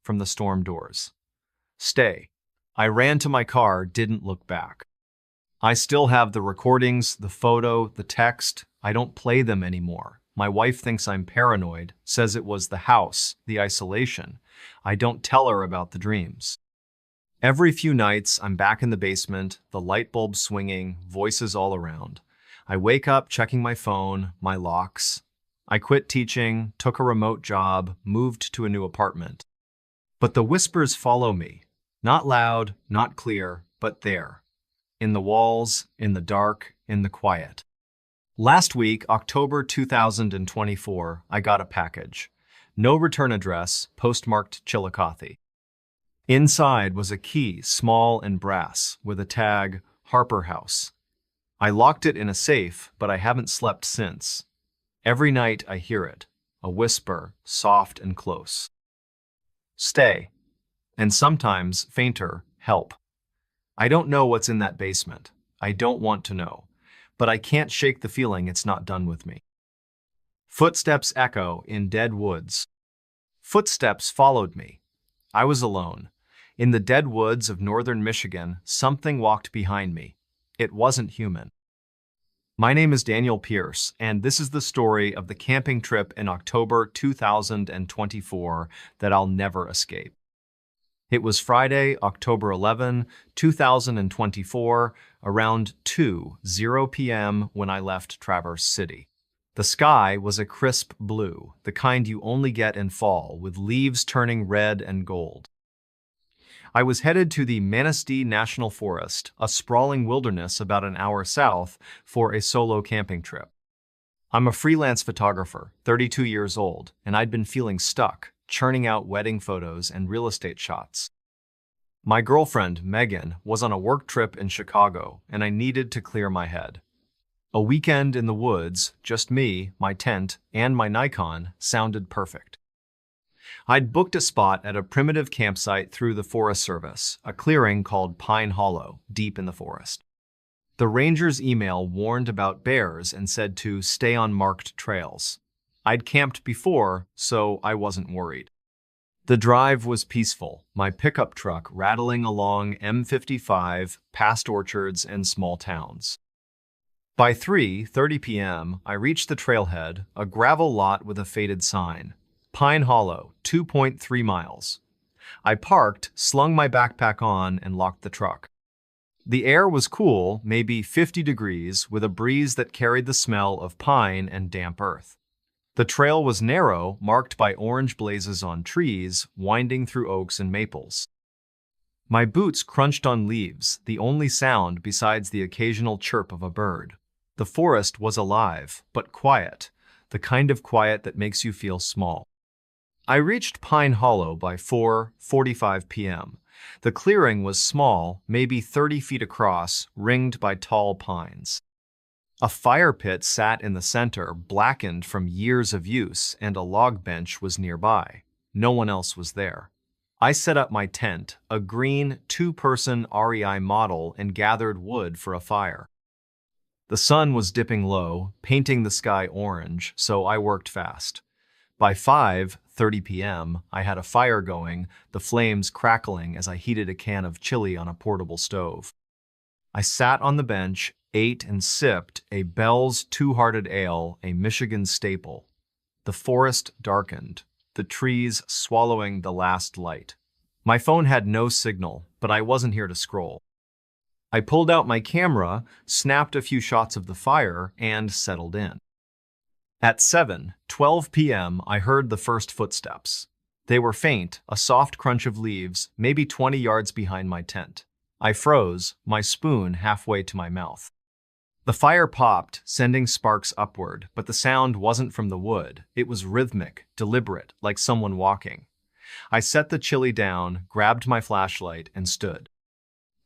from the storm doors. Stay. I ran to my car, didn't look back. I still have the recordings, the photo, the text. I don't play them anymore. My wife thinks I'm paranoid, says it was the house, the isolation. I don't tell her about the dreams. Every few nights, I'm back in the basement, the light bulb swinging, voices all around. I wake up checking my phone, my locks. I quit teaching, took a remote job, moved to a new apartment. But the whispers follow me. Not loud, not clear, but there. In the walls, in the dark, in the quiet. Last week, October 2024, I got a package. No return address, postmarked Chillicothe. Inside was a key, small and brass, with a tag, Harper House. I locked it in a safe, but I haven't slept since. Every night I hear it, a whisper, soft and close. Stay. And sometimes, fainter, help. I don't know what's in that basement. I don't want to know. But I can't shake the feeling it's not done with me. Footsteps echo in dead woods. Footsteps followed me. I was alone. In the dead woods of northern Michigan, something walked behind me. It wasn't human. My name is Daniel Pierce, and this is the story of the camping trip in October 2024 that I'll never escape. It was Friday, October 11, 2024, around 2:00 p.m. when I left Traverse City. The sky was a crisp blue, the kind you only get in fall, with leaves turning red and gold. I was headed to the Manistee National Forest, a sprawling wilderness about an hour south, for a solo camping trip. I'm a freelance photographer, 32 years old, and I'd been feeling stuck, churning out wedding photos and real estate shots. My girlfriend, Megan, was on a work trip in Chicago, and I needed to clear my head. A weekend in the woods, just me, my tent, and my Nikon, sounded perfect. I'd booked a spot at a primitive campsite through the Forest Service, a clearing called Pine Hollow, deep in the forest. The ranger's email warned about bears and said to stay on marked trails. I'd camped before, so I wasn't worried. The drive was peaceful, my pickup truck rattling along M55 past orchards and small towns. By 3:30 p.m., I reached the trailhead, a gravel lot with a faded sign. Pine Hollow, 2.3 miles. I parked, slung my backpack on, and locked the truck. The air was cool, maybe 50 degrees, with a breeze that carried the smell of pine and damp earth. The trail was narrow, marked by orange blazes on trees, winding through oaks and maples. My boots crunched on leaves, the only sound besides the occasional chirp of a bird. The forest was alive, but quiet, the kind of quiet that makes you feel small. I reached Pine Hollow by 4:45 p.m. The clearing was small, maybe 30 feet across, ringed by tall pines. A fire pit sat in the center, blackened from years of use, and a log bench was nearby. No one else was there. I set up my tent, a green, two-person REI model, and gathered wood for a fire. The sun was dipping low, painting the sky orange, so I worked fast. By 5:30 p.m., I had a fire going, the flames crackling as I heated a can of chili on a portable stove. I sat on the bench, ate and sipped a Bell's Two-Hearted Ale, a Michigan staple. The forest darkened, the trees swallowing the last light. My phone had no signal, but I wasn't here to scroll. I pulled out my camera, snapped a few shots of the fire, and settled in. At 7:12 p.m., I heard the first footsteps. They were faint, a soft crunch of leaves, maybe 20 yards behind my tent. I froze, my spoon halfway to my mouth. The fire popped, sending sparks upward, but the sound wasn't from the wood. It was rhythmic, deliberate, like someone walking. I set the chili down, grabbed my flashlight, and stood.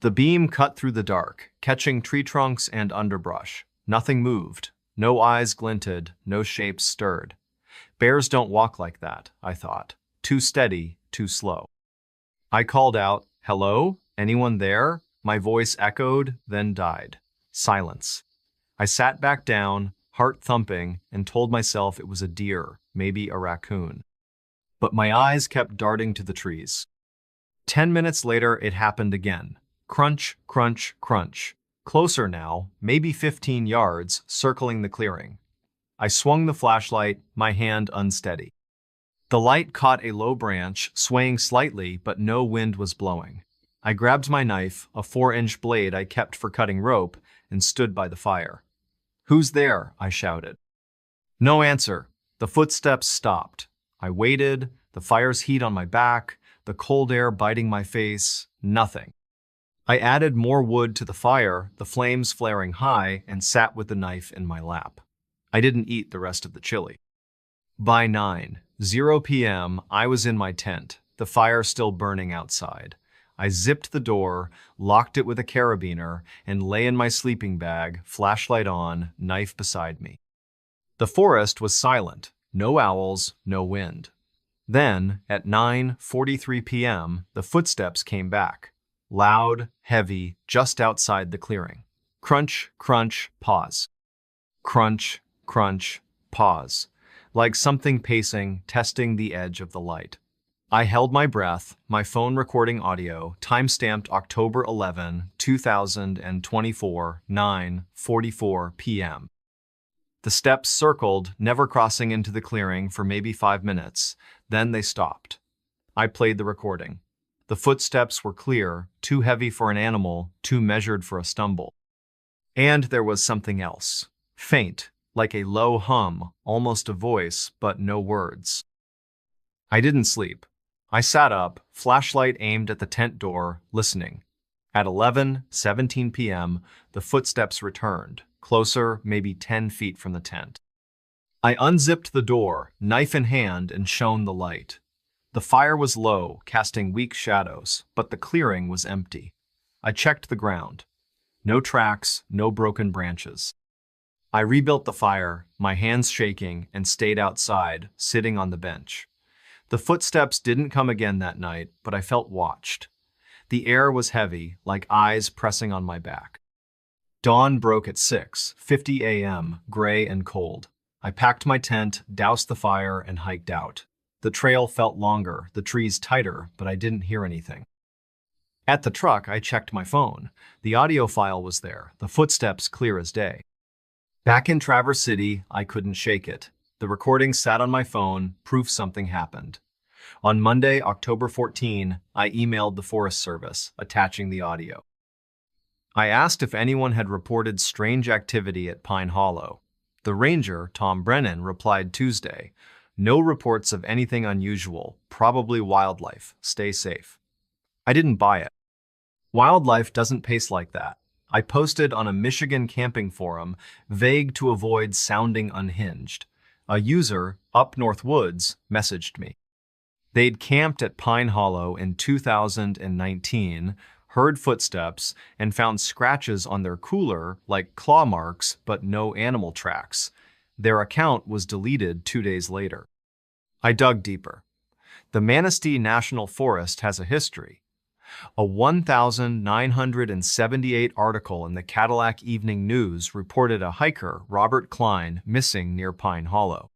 The beam cut through the dark, catching tree trunks and underbrush. Nothing moved. No eyes glinted, no shapes stirred. Bears don't walk like that, I thought. Too steady, too slow. I called out, "Hello? Anyone there?" My voice echoed, then died. Silence. I sat back down, heart thumping, and told myself it was a deer, maybe a raccoon. but my eyes kept darting to the trees. 10 minutes later, it happened again. Crunch, crunch, crunch. Closer now, maybe 15 yards, circling the clearing. I swung the flashlight, my hand unsteady. The light caught a low branch, swaying slightly, but no wind was blowing. I grabbed my knife, a 4-inch blade I kept for cutting rope, and stood by the fire. "Who's there?" I shouted. No answer. The footsteps stopped. I waited, the fire's heat on my back, the cold air biting my face, nothing. I added more wood to the fire, the flames flaring high, and sat with the knife in my lap. I didn't eat the rest of the chili. By 9:00 p.m., I was in my tent, the fire still burning outside. I zipped the door, locked it with a carabiner, and lay in my sleeping bag, flashlight on, knife beside me. The forest was silent, no owls, no wind. Then, at 9:43 p.m., the footsteps came back. Loud, heavy, just outside the clearing. Crunch, crunch, pause. Crunch, crunch, pause. Like something pacing, testing the edge of the light. I held my breath, my phone recording audio, time-stamped October 11, 2024, 9:44 p.m. The steps circled, never crossing into the clearing for maybe 5 minutes. Then they stopped. I played the recording. The footsteps were clear, too heavy for an animal, too measured for a stumble. And there was something else. Faint, like a low hum, almost a voice, but no words. I didn't sleep. I sat up, flashlight aimed at the tent door, listening. At 11:17 p.m., the footsteps returned, closer, maybe 10 feet from the tent. I unzipped the door, knife in hand, and shone the light. The fire was low, casting weak shadows, but the clearing was empty. I checked the ground. No tracks, no broken branches. I rebuilt the fire, my hands shaking, and stayed outside, sitting on the bench. The footsteps didn't come again that night, but I felt watched. The air was heavy, like eyes pressing on my back. Dawn broke at 6:50 a.m., gray and cold. I packed my tent, doused the fire, and hiked out. The trail felt longer, the trees tighter, but I didn't hear anything. At the truck, I checked my phone. The audio file was there, the footsteps clear as day. Back in Traverse City, I couldn't shake it. The recording sat on my phone, proof something happened. On Monday, October 14, I emailed the Forest Service, attaching the audio. I asked if anyone had reported strange activity at Pine Hollow. The ranger, Tom Brennan, replied Tuesday, "No reports of anything unusual, probably wildlife. Stay safe." I didn't buy it. Wildlife doesn't pace like that. I posted on a Michigan camping forum, vague to avoid sounding unhinged. A user, Up North Woods, messaged me. They'd camped at Pine Hollow in 2019, heard footsteps, and found scratches on their cooler, like claw marks, but no animal tracks. Their account was deleted 2 days later. I dug deeper. The Manistee National Forest has a history. A 1978 article in the Cadillac Evening News reported a hiker, Robert Klein, missing near Pine Hollow.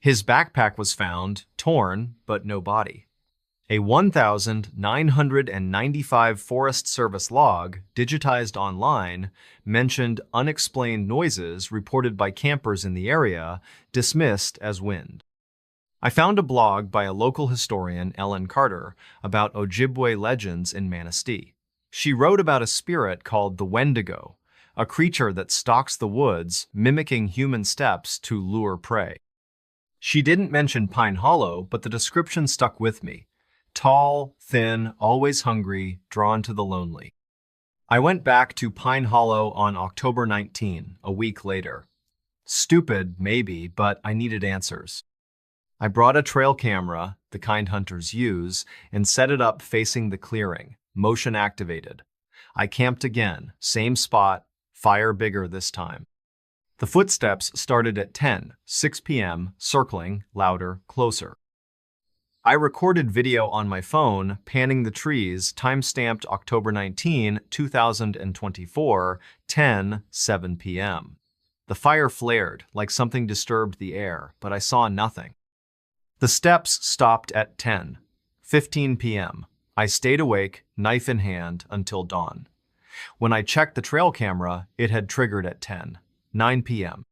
His backpack was found, torn, but no body. A 1995 Forest Service log, digitized online, mentioned unexplained noises reported by campers in the area, dismissed as wind. I found a blog by a local historian, Ellen Carter, about Ojibwe legends in Manistee. She wrote about a spirit called the Wendigo, a creature that stalks the woods, mimicking human steps to lure prey. She didn't mention Pine Hollow, but the description stuck with me. Tall, thin, always hungry, drawn to the lonely. I went back to Pine Hollow on October 19, a week later. Stupid, maybe, but I needed answers. I brought a trail camera, the kind hunters use, and set it up facing the clearing, motion activated. I camped again, same spot, fire bigger this time. The footsteps started at 6 p.m., circling, louder, closer. I recorded video on my phone, panning the trees, time-stamped October 19, 2024, 10:07 p.m. The fire flared, like something disturbed the air, but I saw nothing. The steps stopped at 10:15 p.m. I stayed awake, knife in hand, until dawn. When I checked the trail camera, it had triggered at 10:09 p.m.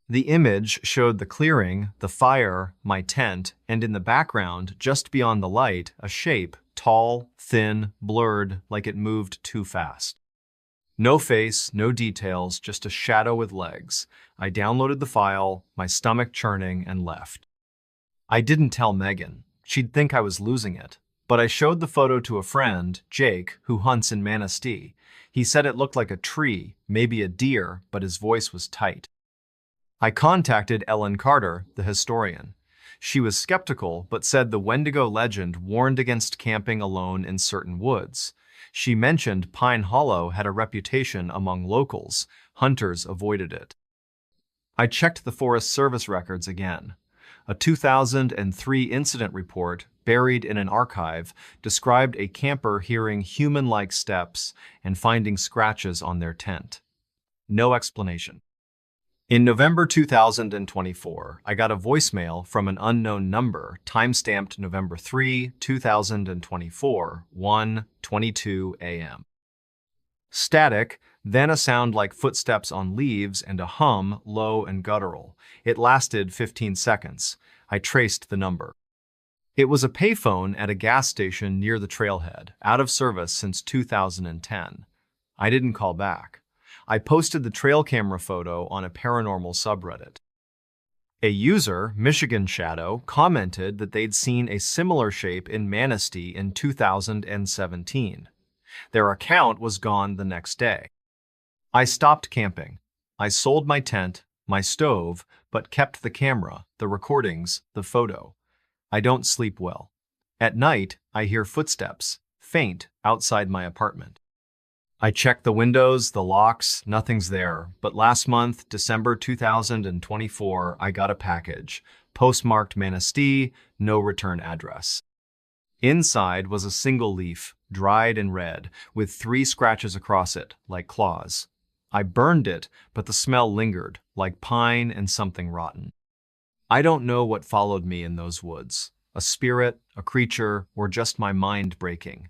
The image showed the clearing, the fire, my tent, and in the background, just beyond the light, a shape, tall, thin, blurred, like it moved too fast. No face, no details, just a shadow with legs. I downloaded the file, my stomach churning, and left. I didn't tell Megan. She'd think I was losing it. But I showed the photo to a friend, Jake, who hunts in Manistee. He said it looked like a tree, maybe a deer, but his voice was tight. I contacted Ellen Carter, the historian. She was skeptical, but said the Wendigo legend warned against camping alone in certain woods. She mentioned Pine Hollow had a reputation among locals. Hunters avoided it. I checked the Forest Service records again. A 2003 incident report, buried in an archive, described a camper hearing human-like steps and finding scratches on their tent. No explanation. In November 2024, I got a voicemail from an unknown number, timestamped November 3, 2024, 1:22 a.m. Static, then a sound like footsteps on leaves and a hum, low and guttural. It lasted 15 seconds. I traced the number. It was a payphone at a gas station near the trailhead, out of service since 2010. I didn't call back. I posted the trail camera photo on a paranormal subreddit. A user, Michigan Shadow, commented that they'd seen a similar shape in Manistee in 2017. Their account was gone the next day. I stopped camping. I sold my tent, my stove, but kept the camera, the recordings, the photo. I don't sleep well. At night, I hear footsteps, faint, outside my apartment. I check the windows, the locks, nothing's there. But last month, December 2024, I got a package, postmarked Manistee, no return address. Inside was a single leaf, dried and red, with 3 scratches across it, like claws. I burned it, but the smell lingered, like pine and something rotten. I don't know what followed me in those woods, a spirit, a creature, or just my mind breaking.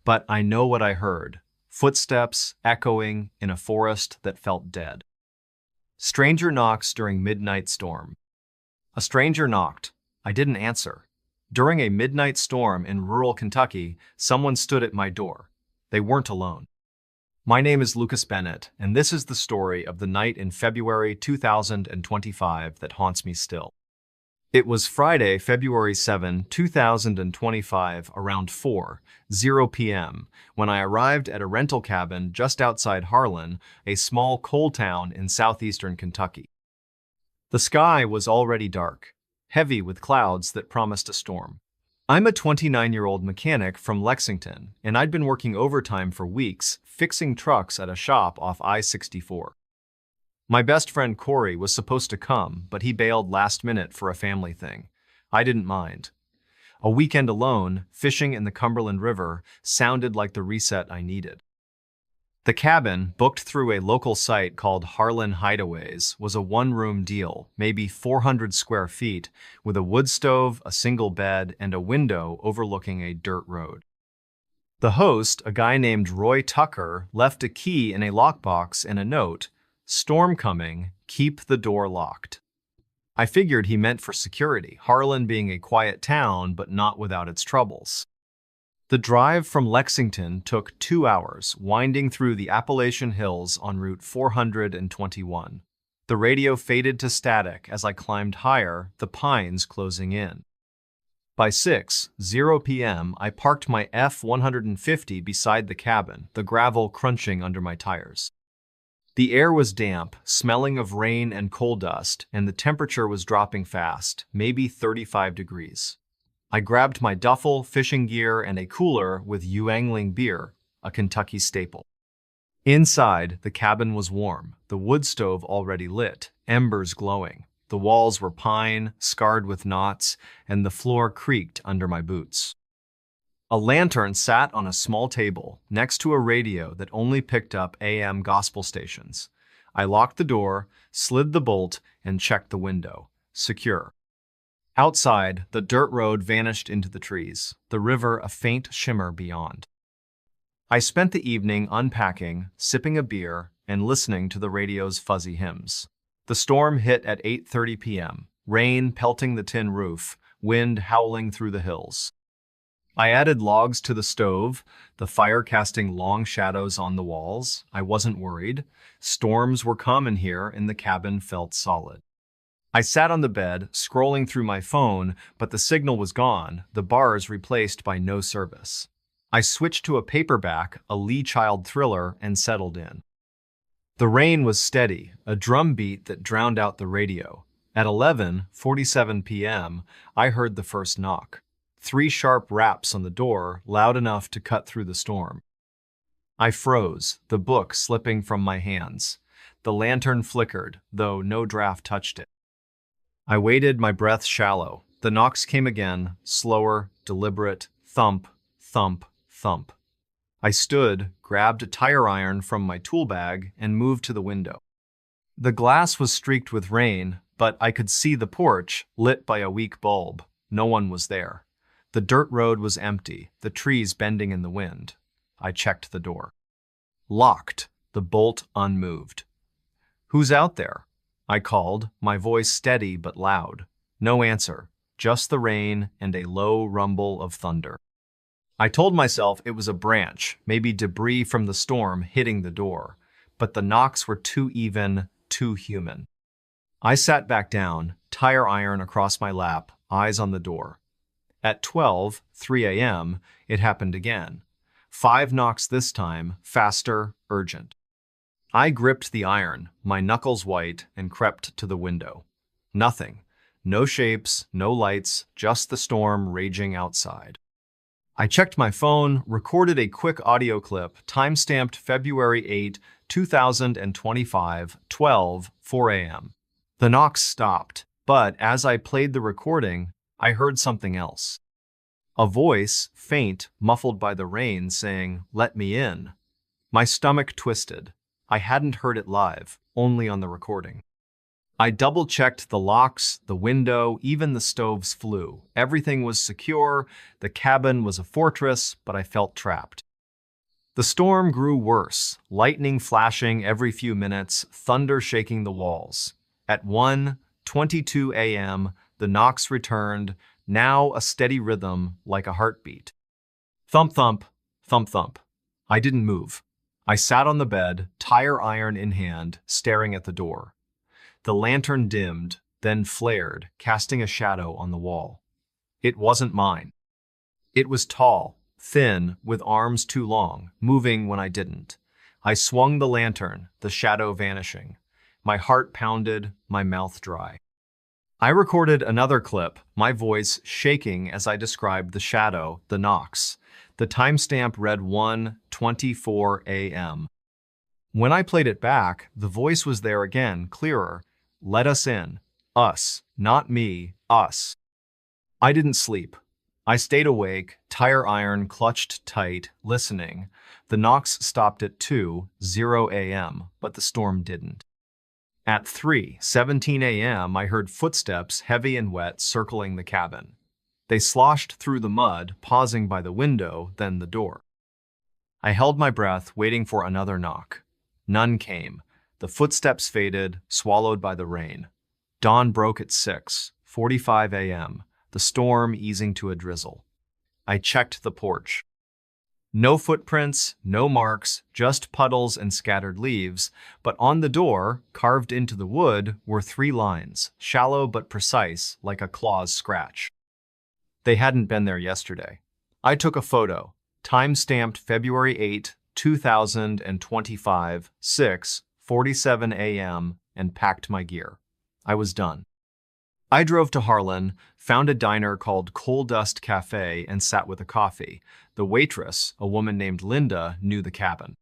But I know what I heard. Footsteps echoing in a forest that felt dead. Stranger knocks during midnight storm. A stranger knocked. I didn't answer. During a midnight storm in rural Kentucky, someone stood at my door. They weren't alone. My name is Lucas Bennett, and this is the story of the night in February 2025 that haunts me still. It was Friday, February 7, 2025, around 4:00 p.m., when I arrived at a rental cabin just outside Harlan, a small coal town in southeastern Kentucky. The sky was already dark, heavy with clouds that promised a storm. I'm a 29-year-old mechanic from Lexington, and I'd been working overtime for weeks, fixing trucks at a shop off I-64. My best friend Corey was supposed to come, but he bailed last minute for a family thing. I didn't mind. A weekend alone, fishing in the Cumberland River, sounded like the reset I needed. The cabin, booked through a local site called Harlan Hideaways, was a one-room deal, maybe 400 square feet, with a wood stove, a single bed, and a window overlooking a dirt road. The host, a guy named Roy Tucker, left a key in a lockbox and a note, "Storm coming, keep the door locked." I figured he meant for security, Harlan being a quiet town but not without its troubles. The drive from Lexington took 2 hours, winding through the Appalachian Hills on Route 421. The radio faded to static as I climbed higher, the pines closing in. By 6:00 p.m., I parked my F-150 beside the cabin, the gravel crunching under my tires. The air was damp, smelling of rain and coal dust, and the temperature was dropping fast, maybe 35 degrees. I grabbed my duffel, fishing gear, and a cooler with Yuengling beer, a Kentucky staple. Inside, the cabin was warm, the wood stove already lit, embers glowing. The walls were pine, scarred with knots, and the floor creaked under my boots. A lantern sat on a small table next to a radio that only picked up AM gospel stations. I locked the door, slid the bolt, and checked the window. Secure. Outside, the dirt road vanished into the trees, the river a faint shimmer beyond. I spent the evening unpacking, sipping a beer, and listening to the radio's fuzzy hymns. The storm hit at 8:30 p.m., rain pelting the tin roof, wind howling through the hills. I added logs to the stove, the fire casting long shadows on the walls. I wasn't worried. Storms were common here, and the cabin felt solid. I sat on the bed, scrolling through my phone, but the signal was gone, the bars replaced by no service. I switched to a paperback, a Lee Child thriller, and settled in. The rain was steady, a drum beat that drowned out the radio. At 11:47 p.m., I heard the first knock. 3 sharp raps on the door, loud enough to cut through the storm. I froze, the book slipping from my hands. The lantern flickered, though no draft touched it. I waited, my breath shallow. The knocks came again, slower, deliberate, thump, thump, thump. I stood, grabbed a tire iron from my tool bag, and moved to the window. The glass was streaked with rain, but I could see the porch, lit by a weak bulb. No one was there. The dirt road was empty, the trees bending in the wind. I checked the door. Locked, the bolt unmoved. "Who's out there?" I called, my voice steady but loud. No answer, just the rain and a low rumble of thunder. I told myself it was a branch, maybe debris from the storm hitting the door, but the knocks were too even, too human. I sat back down, tire iron across my lap, eyes on the door. At 12:03 a.m., it happened again. 5 knocks this time, faster, urgent. I gripped the iron, my knuckles white, and crept to the window. Nothing. No shapes, no lights, just the storm raging outside. I checked my phone, recorded a quick audio clip, time-stamped February 8, 2025, 12:04 a.m. The knocks stopped, but as I played the recording, I heard something else. A voice, faint, muffled by the rain, saying, "Let me in." My stomach twisted. I hadn't heard it live, only on the recording. I double-checked the locks, the window, even the stove's flue. Everything was secure, the cabin was a fortress, but I felt trapped. The storm grew worse, lightning flashing every few minutes, thunder shaking the walls. At 1:22 a.m., the knocks returned, now a steady rhythm like a heartbeat. Thump, thump, thump, thump. I didn't move. I sat on the bed, tire iron in hand, staring at the door. The lantern dimmed, then flared, casting a shadow on the wall. It wasn't mine. It was tall, thin, with arms too long, moving when I didn't. I swung the lantern, the shadow vanishing. My heart pounded, my mouth dry. I recorded another clip, my voice shaking as I described the shadow, the knocks. The timestamp read 1:24 a.m. When I played it back, the voice was there again, clearer. "Let us in. Us. Not me. Us." I didn't sleep. I stayed awake, tire iron clutched tight, listening. The knocks stopped at 2:00 a.m., but the storm didn't. At 3:17 a.m., I heard footsteps, heavy and wet, circling the cabin. They sloshed through the mud, pausing by the window, then the door. I held my breath, waiting for another knock. None came. The footsteps faded, swallowed by the rain. Dawn broke at 6:45 a.m., the storm easing to a drizzle. I checked the porch. No footprints, no marks, just puddles and scattered leaves, but on the door, carved into the wood, were 3 lines, shallow but precise, like a claw's scratch. They hadn't been there yesterday. I took a photo, time-stamped February 8, 2025, 6:47 a.m., and packed my gear. I was done. I drove to Harlan, found a diner called Coal Dust Cafe, and sat with a coffee. The waitress, a woman named Linda, knew the cabin.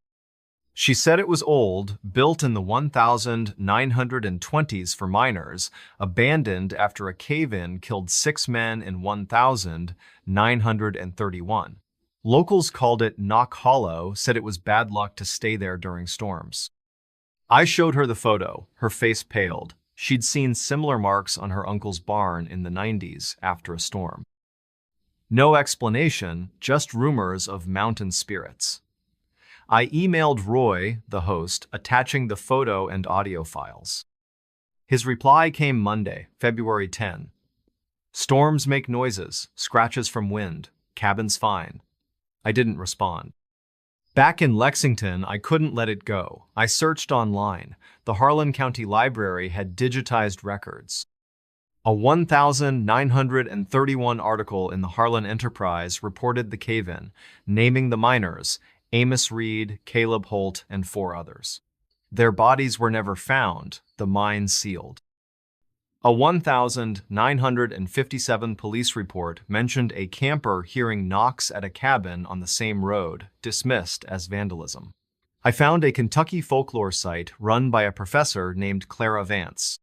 She said it was old, built in the 1920s for miners, abandoned after a cave-in killed 6 men in 1931. Locals called it Knock Hollow, said it was bad luck to stay there during storms. I showed her the photo. Her face paled. She'd seen similar marks on her uncle's barn in the 90s after a storm. No explanation, just rumors of mountain spirits. I emailed Roy, the host, attaching the photo and audio files. His reply came Monday, February 10. Storms make noises, scratches from wind, cabin's fine. I didn't respond. Back in Lexington, I couldn't let it go. I searched online. The Harlan County Library had digitized records. A 1,931 article in the Harlan Enterprise reported the cave-in, naming the miners, Amos Reed, Caleb Holt, and 4 others. Their bodies were never found, the mine sealed. A 1,957 police report mentioned a camper hearing knocks at a cabin on the same road, dismissed as vandalism. I found a Kentucky folklore site run by a professor named Clara Vance.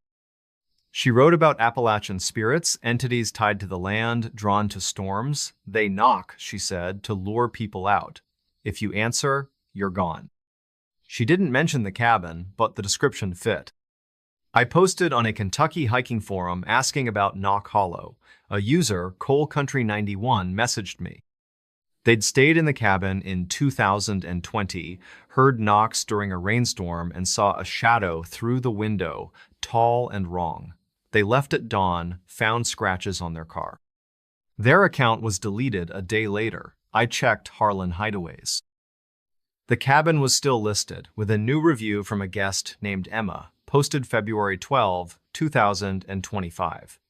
She wrote about Appalachian spirits, entities tied to the land, drawn to storms. They knock, she said, to lure people out. If you answer, you're gone. She didn't mention the cabin, but the description fit. I posted on a Kentucky hiking forum asking about Knock Hollow. A user, Coal Country 91, messaged me. They'd stayed in the cabin in 2020, heard knocks during a rainstorm, and saw a shadow through the window, tall and wrong. They left at dawn, found scratches on their car. Their account was deleted a day later. I checked Harlan Hideaways. The cabin was still listed, with a new review from a guest named Emma, posted February 12, 2025.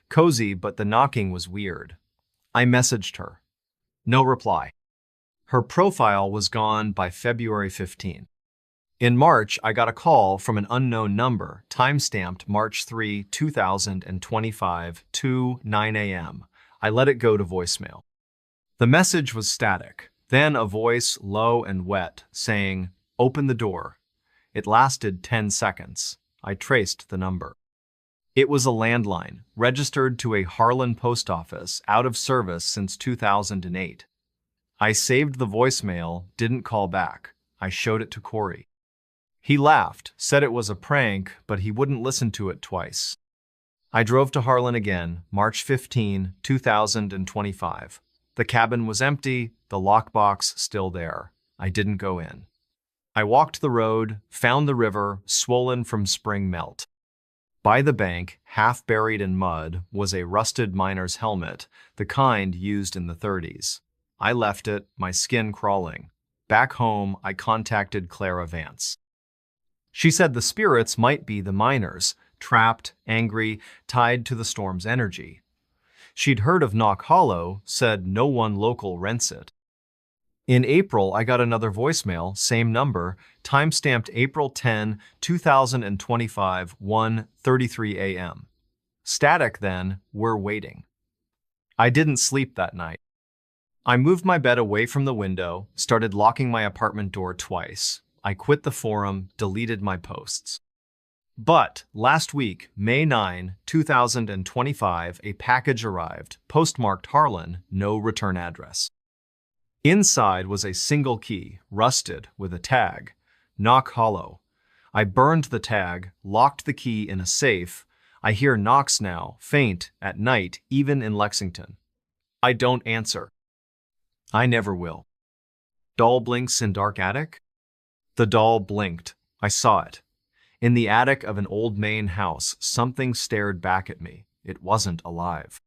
Cozy, but the knocking was weird. I messaged her. No reply. Her profile was gone by February 15. In March, I got a call from an unknown number, timestamped March 3, 2025, 2:09 a.m. I let it go to voicemail. The message was static, then a voice, low and wet, saying, "Open the door." It lasted 10 seconds. I traced the number. It was a landline, registered to a Harlan post office, out of service since 2008. I saved the voicemail, didn't call back. I showed it to Corey. He laughed, said it was a prank, but he wouldn't listen to it twice. I drove to Harlan again, March 15, 2025. The cabin was empty, the lockbox still there. I didn't go in. I walked the road, found the river, swollen from spring melt. By the bank, half buried in mud, was a rusted miner's helmet, the kind used in the 30s. I left it, my skin crawling. Back home, I contacted Clara Vance. She said the spirits might be the miners, trapped, angry, tied to the storm's energy. She'd heard of Knock Hollow, said no one local rents it. In April, I got another voicemail, same number, timestamped April 10, 2025, 1:33 a.m. Static then, we're waiting. I didn't sleep that night. I moved my bed away from the window, started locking my apartment door twice. I quit the forum, deleted my posts. But last week, May 9, 2025, a package arrived, postmarked Harlan, no return address. Inside was a single key, rusted, with a tag, Knock Hollow. I burned the tag, locked the key in a safe. I hear knocks now, faint, at night, even in Lexington. I don't answer. I never will. Doll blinks in dark attic? The doll blinked. I saw it. In the attic of an old Maine house, something stared back at me. It wasn't alive.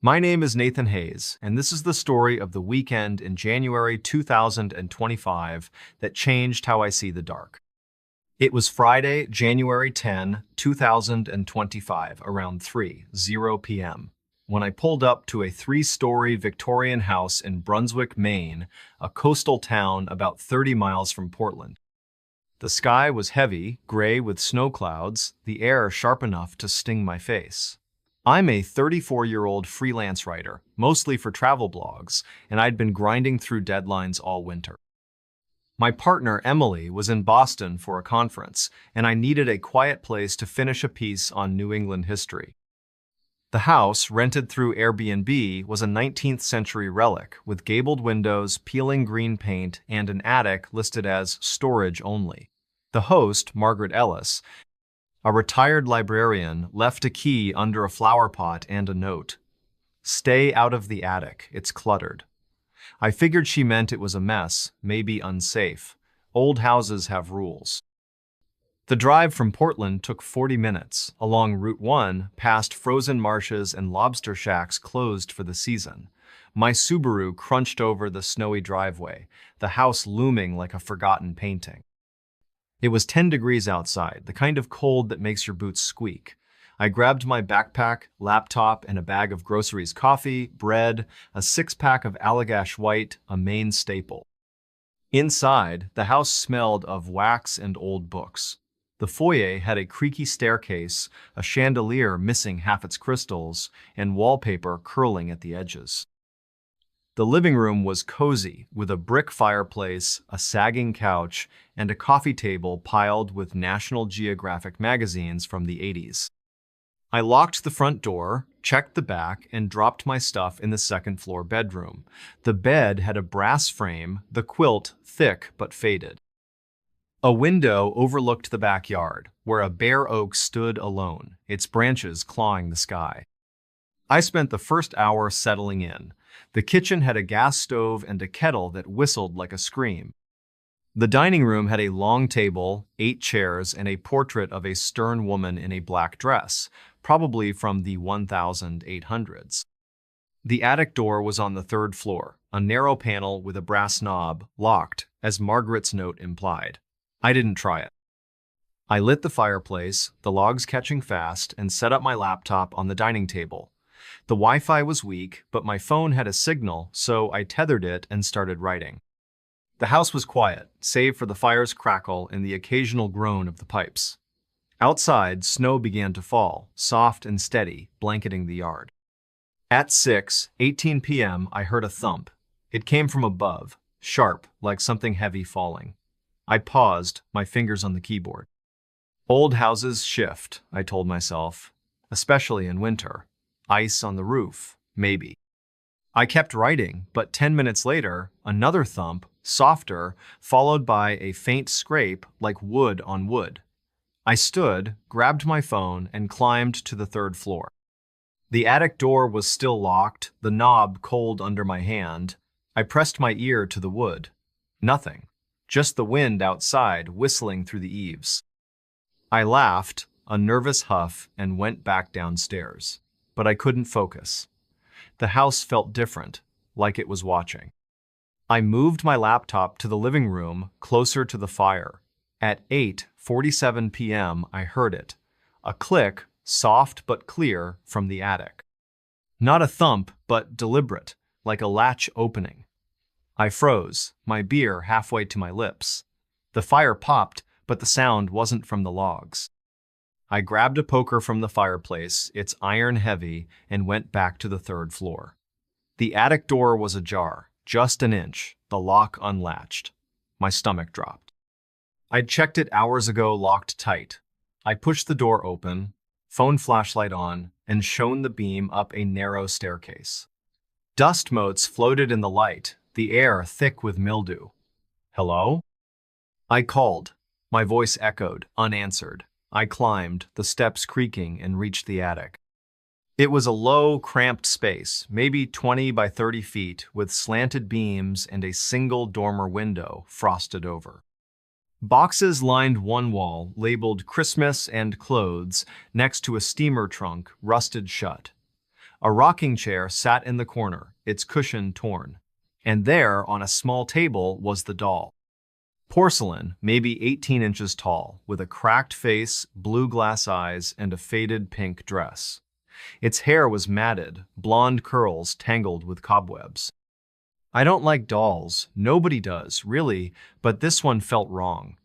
My name is Nathan Hayes, and this is the story of the weekend in January 2025 that changed how I see the dark. It was Friday, January 10, 2025, around 3:00 p.m., when I pulled up to a 3-story Victorian house in Brunswick, Maine, a coastal town about 30 miles from Portland. The sky was heavy, gray with snow clouds, the air sharp enough to sting my face. I'm a 34-year-old freelance writer, mostly for travel blogs, and I'd been grinding through deadlines all winter. My partner, Emily, was in Boston for a conference, and I needed a quiet place to finish a piece on New England history. The house, rented through Airbnb, was a 19th century relic, with gabled windows, peeling green paint, and an attic listed as storage only. The host, Margaret Ellis, A retired librarian left a key under a flower pot and a note. Stay out of the attic, it's cluttered. I figured she meant it was a mess, maybe unsafe. Old houses have rules. The drive from Portland took 40 minutes, along Route 1, past frozen marshes and lobster shacks closed for the season. My Subaru crunched over the snowy driveway, the house looming like a forgotten painting. It was 10 degrees outside, the kind of cold that makes your boots squeak. I grabbed my backpack, laptop, and a bag of groceries: coffee, bread, a six-pack of Allagash White, a Maine staple. Inside, the house smelled of wax and old books. The foyer had a creaky staircase, a chandelier missing half its crystals, and wallpaper curling at the edges. The living room was cozy, with a brick fireplace, a sagging couch, and a coffee table piled with National Geographic magazines from the 80s. I locked the front door, checked the back, and dropped my stuff in the second-floor bedroom. The bed had a brass frame, the quilt thick but faded. A window overlooked the backyard, where a bare oak stood alone, its branches clawing the sky. I spent the first hour settling in. The kitchen had a gas stove and a kettle that whistled like a scream. The dining room had a long table, 8 chairs, and a portrait of a stern woman in a black dress, probably from the 1800s. The attic door was on the 3rd floor, a narrow panel with a brass knob, locked, as Margaret's note implied. I didn't try it. I lit the fireplace, the logs catching fast, and set up my laptop on the dining table. The Wi-Fi was weak, but my phone had a signal, so I tethered it and started writing. The house was quiet, save for the fire's crackle and the occasional groan of the pipes. Outside, snow began to fall, soft and steady, blanketing the yard. At 6:18 p.m., I heard a thump. It came from above, sharp, like something heavy falling. I paused, my fingers on the keyboard. Old houses shift, I told myself, especially in winter. Ice on the roof, maybe. I kept writing, but 10 minutes later, another thump, softer, followed by a faint scrape like wood on wood. I stood, grabbed my phone, and climbed to the 3rd floor. The attic door was still locked, the knob cold under my hand. I pressed my ear to the wood. Nothing. Just the wind outside whistling through the eaves. I laughed, a nervous huff, and went back downstairs. But I couldn't focus. The house felt different, like it was watching. I moved my laptop to the living room, closer to the fire. At 8:47 p.m., I heard it. A click, soft but clear, from the attic. Not a thump, but deliberate, like a latch opening. I froze, my beer halfway to my lips. The fire popped, but the sound wasn't from the logs. I grabbed a poker from the fireplace, its iron heavy, and went back to the 3rd floor. The attic door was ajar, just an inch, the lock unlatched. My stomach dropped. I'd checked it hours ago, locked tight. I pushed the door open, phone flashlight on, and shone the beam up a narrow staircase. Dust motes floated in the light, the air thick with mildew. Hello? I called. My voice echoed, unanswered. I climbed, the steps creaking, and reached the attic. It was a low, cramped space, maybe 20 by 30 feet, with slanted beams and a single dormer window frosted over. Boxes lined one wall, labeled Christmas and clothes, next to a steamer trunk, rusted shut. A rocking chair sat in the corner, its cushion torn. And there, on a small table, was the doll. Porcelain, maybe 18 inches tall, with a cracked face, blue glass eyes, and a faded pink dress. Its hair was matted, blonde curls tangled with cobwebs. I don't like dolls, nobody does, really, but this one felt wrong.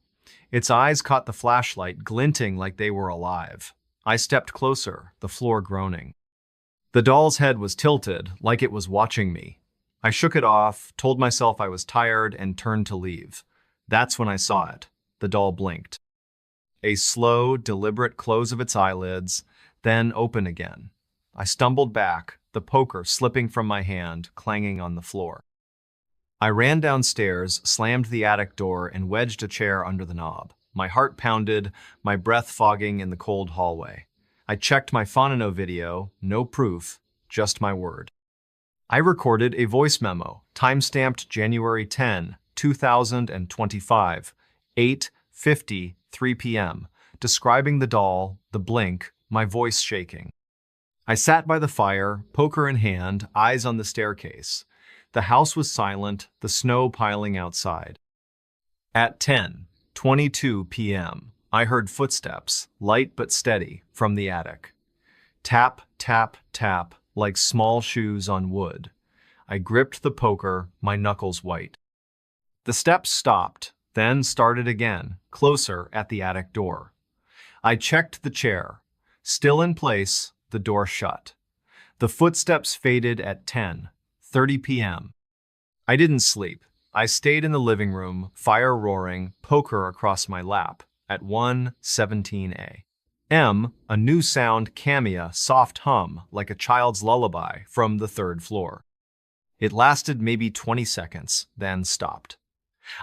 Its eyes caught the flashlight, glinting like they were alive. I stepped closer, the floor groaning. The doll's head was tilted, like it was watching me. I shook it off, told myself I was tired, and turned to leave. That's when I saw it. The doll blinked. A slow, deliberate close of its eyelids, then open again. I stumbled back, the poker slipping from my hand, clanging on the floor. I ran downstairs, slammed the attic door, and wedged a chair under the knob. My heart pounded, my breath fogging in the cold hallway. I checked my Phonono video, no proof, just my word. I recorded a voice memo, time-stamped January 10, 2025, 8:53 p.m., describing the doll, the blink, my voice shaking. I sat by the fire, poker in hand, eyes on the staircase. The house was silent, the snow piling outside. At 10:22 p.m., I heard footsteps, light but steady, from the attic. Tap, tap, tap, like small shoes on wood. I gripped the poker, my knuckles white. The steps stopped, then started again, closer at the attic door. I checked the chair. Still in place, the door shut. The footsteps faded at 10:30 p.m. I didn't sleep. I stayed in the living room, fire roaring, poker across my lap. At 1:17 a.m., a new sound cameo, soft hum, like a child's lullaby, from the third floor. It lasted maybe 20 seconds, then stopped.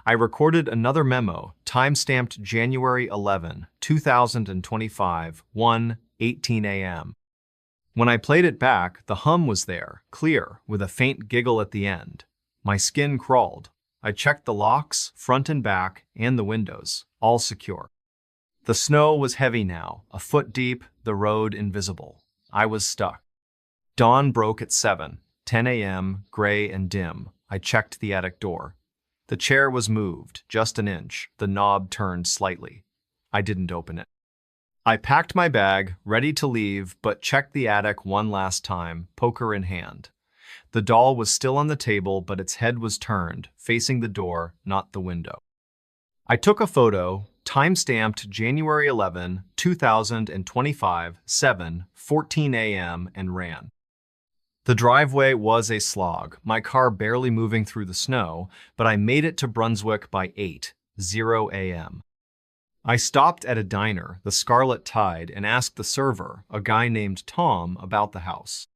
I recorded another memo, time-stamped January 11, 2025, 1:18 a.m. When I played it back, the hum was there, clear, with a faint giggle at the end. My skin crawled. I checked the locks, front and back, and the windows, all secure. The snow was heavy now, a foot deep, the road invisible. I was stuck. Dawn broke at 7:10 a.m., gray and dim. I checked the attic door. The chair was moved, just an inch, the knob turned slightly. I didn't open it. I packed my bag, ready to leave, but checked the attic one last time, poker in hand. The doll was still on the table, but its head was turned, facing the door, not the window. I took a photo, time-stamped January 11, 2025, 7:14 a.m., and ran. The driveway was a slog, my car barely moving through the snow, but I made it to Brunswick by 8:00 a.m. I stopped at a diner, the Scarlet Tide, and asked the server, a guy named Tom, about the house.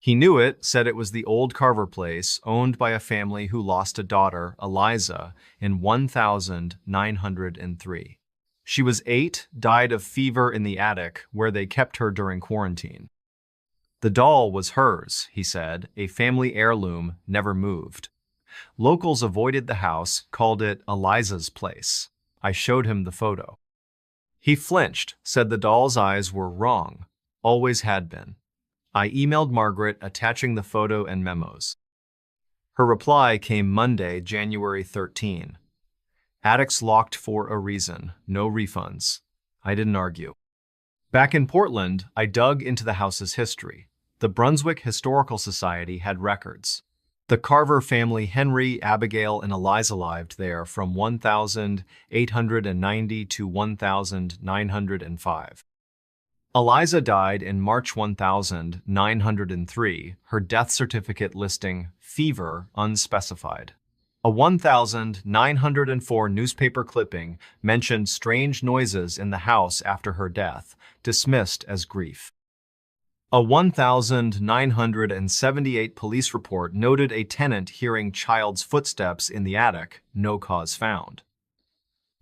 He knew it, said it was the old Carver place, owned by a family who lost a daughter, Eliza, in 1903. She was 8, died of fever in the attic, where they kept her during quarantine. The doll was hers, he said, a family heirloom, never moved. Locals avoided the house, called it Eliza's place. I showed him the photo. He flinched, said the doll's eyes were wrong, always had been. I emailed Margaret, attaching the photo and memos. Her reply came Monday, January 13. Attics locked for a reason, no refunds. I didn't argue. Back in Portland, I dug into the house's history. The Brunswick Historical Society had records. The Carver family, Henry, Abigail, and Eliza, lived there from 1890 to 1905. Eliza died in March 1903, her death certificate listing fever unspecified. A 1904 newspaper clipping mentioned strange noises in the house after her death, dismissed as grief. A 1978 police report noted a tenant hearing child's footsteps in the attic, no cause found.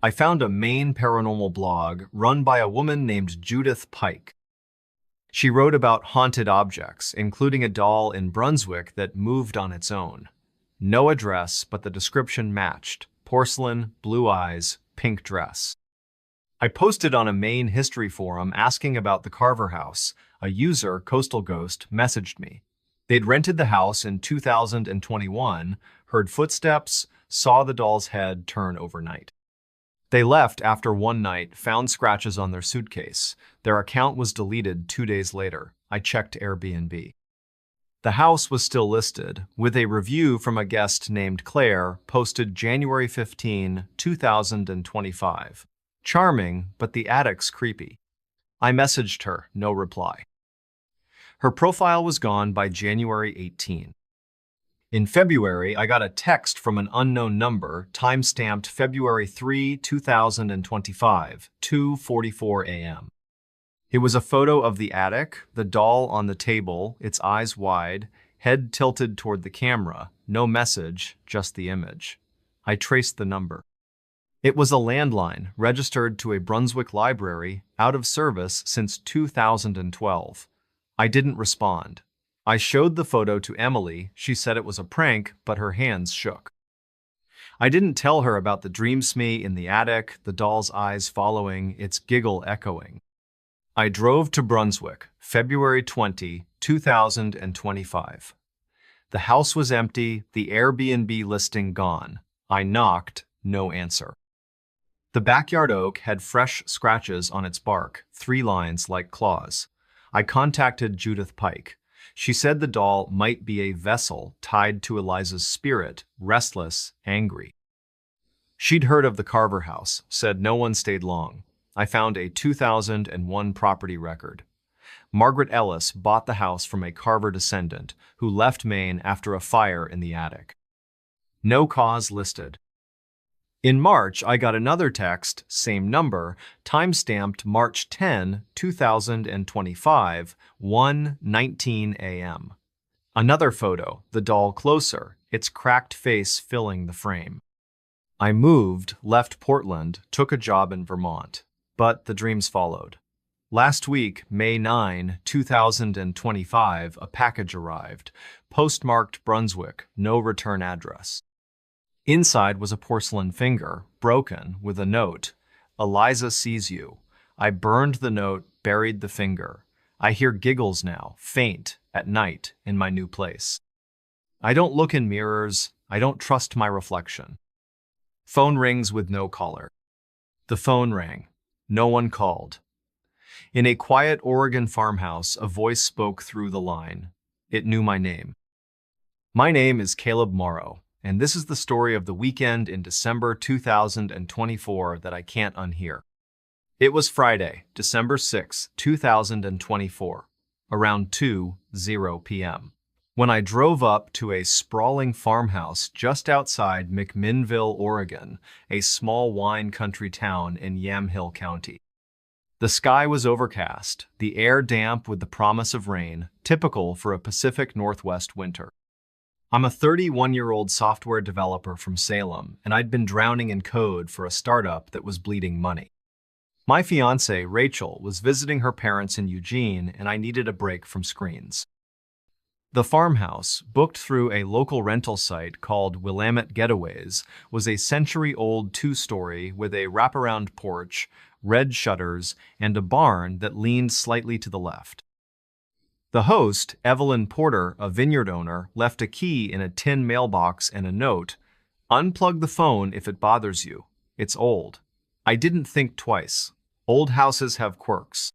I found a Maine paranormal blog run by a woman named Judith Pike. She wrote about haunted objects, including a doll in Brunswick that moved on its own. No address, but the description matched: porcelain, blue eyes, pink dress. I posted on a Maine history forum asking about the Carver house. A user, Coastal Ghost, messaged me. They'd rented the house in 2021, heard footsteps, saw the doll's head turn overnight. They left after one night, found scratches on their suitcase. Their account was deleted 2 days later. I checked Airbnb. The house was still listed, with a review from a guest named Claire, posted January 15, 2025. Charming, but the attic's creepy. I messaged her, no reply. Her profile was gone by January 18. In February, I got a text from an unknown number, time-stamped February 3, 2025, 2:44 a.m. It was a photo of the attic, the doll on the table, its eyes wide, head tilted toward the camera, no message, just the image. I traced the number. It was a landline registered to a Brunswick library, out of service since 2012. I didn't respond. I showed the photo to Emily. She said it was a prank, but her hands shook. I didn't tell her about the dreamsme in the attic, the doll's eyes following, its giggle echoing. I drove to Brunswick, February 20, 2025. The house was empty, the Airbnb listing gone. I knocked, no answer. The backyard oak had fresh scratches on its bark, 3 lines like claws. I contacted Judith Pike. She said the doll might be a vessel tied to Eliza's spirit, restless, angry. She'd heard of the Carver house, said no one stayed long. I found a 2001 property record. Margaret Ellis bought the house from a Carver descendant who left Maine after a fire in the attic. No cause listed. In March, I got another text, same number, time-stamped March 10, 2025, 1:19 a.m. Another photo, the doll closer, its cracked face filling the frame. I moved, left Portland, took a job in Vermont. But the dreams followed. Last week, May 9, 2025, a package arrived, postmarked Brunswick, no return address. Inside was a porcelain finger, broken, with a note. Eliza sees you. I burned the note, buried the finger. I hear giggles now, faint, at night, in my new place. I don't look in mirrors. I don't trust my reflection. Phone rings with no caller. The phone rang. No one called. In a quiet Oregon farmhouse, a voice spoke through the line. It knew my name. My name is Caleb Morrow, and this is the story of the weekend in December 2024 that I can't unhear. It was Friday, December 6, 2024, around 2:00 p.m. when I drove up to a sprawling farmhouse just outside McMinnville, Oregon, a small wine country town in Yamhill County. The sky was overcast, the air damp with the promise of rain, typical for a Pacific Northwest winter. I'm a 31-year-old software developer from Salem, and I'd been drowning in code for a startup that was bleeding money. My fiancée, Rachel, was visiting her parents in Eugene, and I needed a break from screens. The farmhouse, booked through a local rental site called Willamette Getaways, was a century-old 2-story with a wraparound porch, red shutters, and a barn that leaned slightly to the left. The host, Evelyn Porter, a vineyard owner, left a key in a tin mailbox and a note, "Unplug the phone if it bothers you. It's old." I didn't think twice. Old houses have quirks.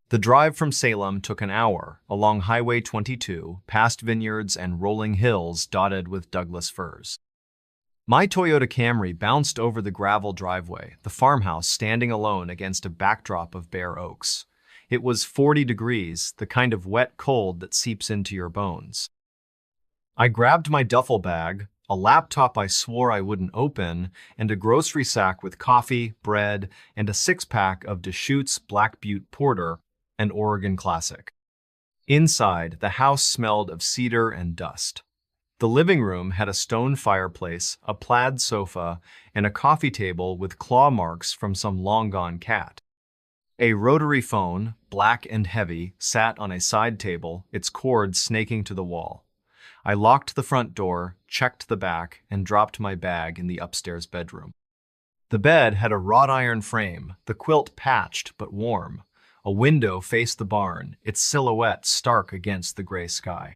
The drive from Salem took an hour, along Highway 22, past vineyards and rolling hills dotted with Douglas firs. My Toyota Camry bounced over the gravel driveway, the farmhouse standing alone against a backdrop of bare oaks. It was 40 degrees, the kind of wet cold that seeps into your bones. I grabbed my duffel bag, a laptop I swore I wouldn't open, and a grocery sack with coffee, bread, and a 6-pack of Deschutes Black Butte Porter, an Oregon classic. Inside, the house smelled of cedar and dust. The living room had a stone fireplace, a plaid sofa, and a coffee table with claw marks from some long-gone cat. A rotary phone, black and heavy, sat on a side table, its cord snaking to the wall. I locked the front door, checked the back, and dropped my bag in the upstairs bedroom. The bed had a wrought iron frame, the quilt patched but warm. A window faced the barn, its silhouette stark against the gray sky.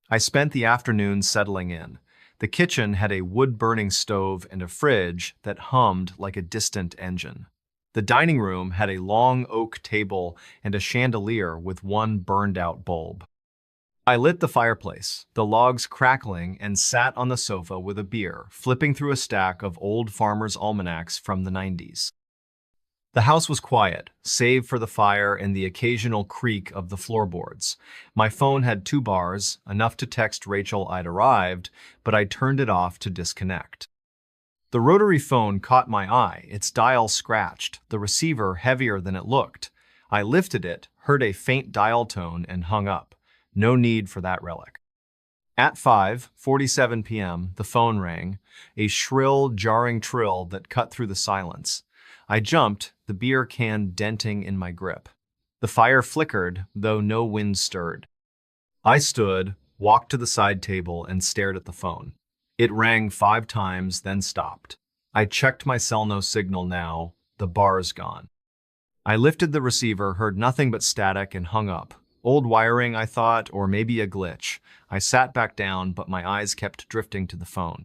I spent the afternoon settling in. The kitchen had a wood-burning stove and a fridge that hummed like a distant engine. The dining room had a long oak table and a chandelier with one burned-out bulb. I lit the fireplace, the logs crackling, and sat on the sofa with a beer, flipping through a stack of old farmers' almanacs from the 90s. The house was quiet, save for the fire and the occasional creak of the floorboards. My phone had 2 bars, enough to text Rachel I'd arrived, but I turned it off to disconnect. The rotary phone caught my eye, its dial scratched, the receiver heavier than it looked. I lifted it, heard a faint dial tone, and hung up. No need for that relic. At 5:47 p.m., the phone rang, a shrill, jarring trill that cut through the silence. I jumped, the beer can denting in my grip. The fire flickered, though no wind stirred. I stood, walked to the side table, and stared at the phone. It rang 5 times, then stopped. I checked my cell, no signal now. The bar's gone. I lifted the receiver, heard nothing but static, and hung up. Old wiring, I thought, or maybe a glitch. I sat back down, but my eyes kept drifting to the phone.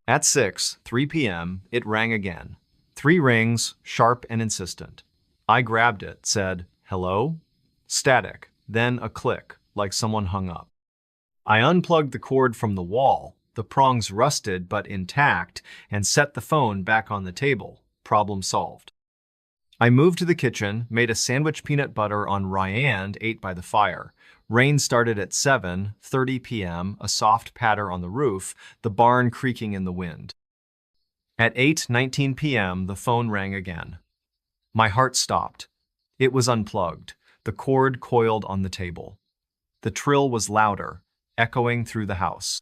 At 6:03 p.m., it rang again. 3 rings, sharp and insistent. I grabbed it, said, "Hello?" Static, then a click, like someone hung up. I unplugged the cord from the wall, the prongs rusted but intact, and set the phone back on the table. Problem solved. I moved to the kitchen, made a sandwich peanut butter on rye and ate by the fire. Rain started at 7:30 p.m., a soft patter on the roof, the barn creaking in the wind. At 8:19 p.m., the phone rang again. My heart stopped. It was unplugged, the cord coiled on the table. The trill was louder, echoing through the house.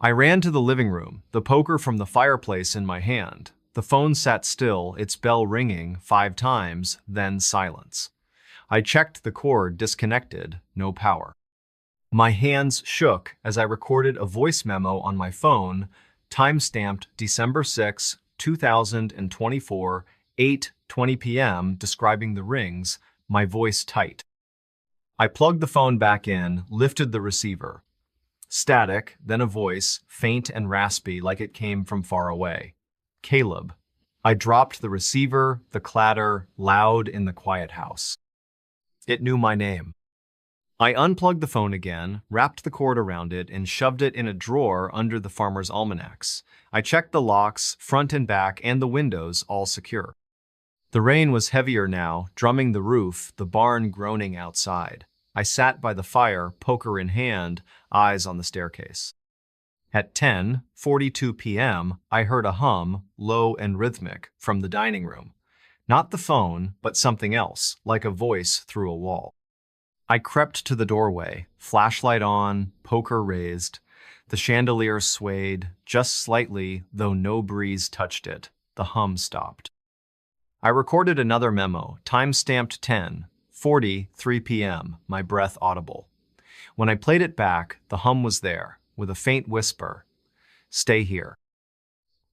I ran to the living room, the poker from the fireplace in my hand. The phone sat still, its bell ringing 5 times, then silence. I checked the cord, disconnected, no power. My hands shook as I recorded a voice memo on my phone, time-stamped December 6, 2024, 8:20 p.m., describing the rings, my voice tight. I plugged the phone back in, lifted the receiver. Static, then a voice, faint and raspy like it came from far away. "Caleb." I dropped the receiver, the clatter, loud in the quiet house. It knew my name. I unplugged the phone again, wrapped the cord around it, and shoved it in a drawer under the farmer's almanacs. I checked the locks, front and back, and the windows, all secure. The rain was heavier now, drumming the roof, the barn groaning outside. I sat by the fire, poker in hand, eyes on the staircase. At 10:42 p.m., I heard a hum, low and rhythmic, from the dining room. Not the phone, but something else, like a voice through a wall. I crept to the doorway, flashlight on, poker raised. The chandelier swayed, just slightly, though no breeze touched it. The hum stopped. I recorded another memo, time-stamped 10:43 p.m., my breath audible. When I played it back, the hum was there, with a faint whisper, "Stay here."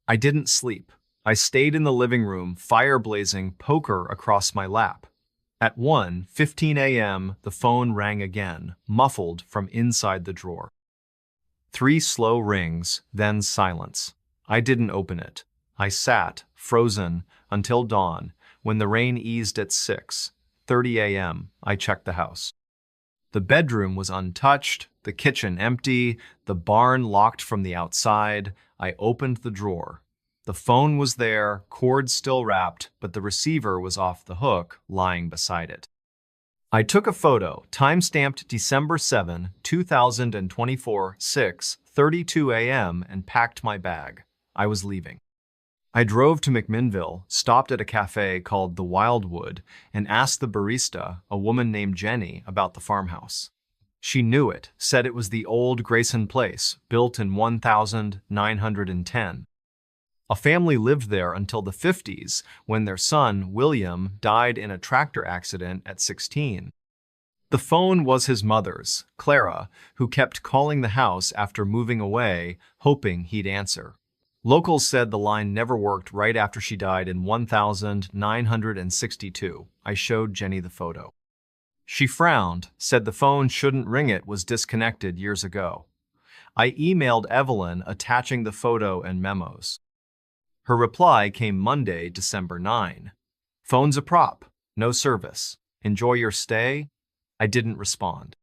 I didn't sleep. I stayed in the living room, fire blazing, poker across my lap. At 1:15 a.m., the phone rang again, muffled from inside the drawer. 3 slow rings, then silence. I didn't open it. I sat, frozen, until dawn. When the rain eased at 6:30 a.m., I checked the house. The bedroom was untouched, the kitchen empty, the barn locked from the outside. I opened the drawer. The phone was there, cord still wrapped, but the receiver was off the hook, lying beside it. I took a photo, time-stamped December 7, 2024, 6:32 a.m., and packed my bag. I was leaving. I drove to McMinnville, stopped at a cafe called the Wildwood, and asked the barista, a woman named Jenny, about the farmhouse. She knew it, said it was the old Grayson place, built in 1910. A family lived there until the 50s, when their son, William, died in a tractor accident at 16. The phone was his mother's, Clara, who kept calling the house after moving away, hoping he'd answer. Locals said the line never worked right after she died in 1962. I showed Jenny the photo. She frowned, said the phone shouldn't ring, it was disconnected years ago. I emailed Evelyn attaching the photo and memos. Her reply came Monday, December 9. "Phone's a prop. No service. Enjoy your stay?" I didn't respond.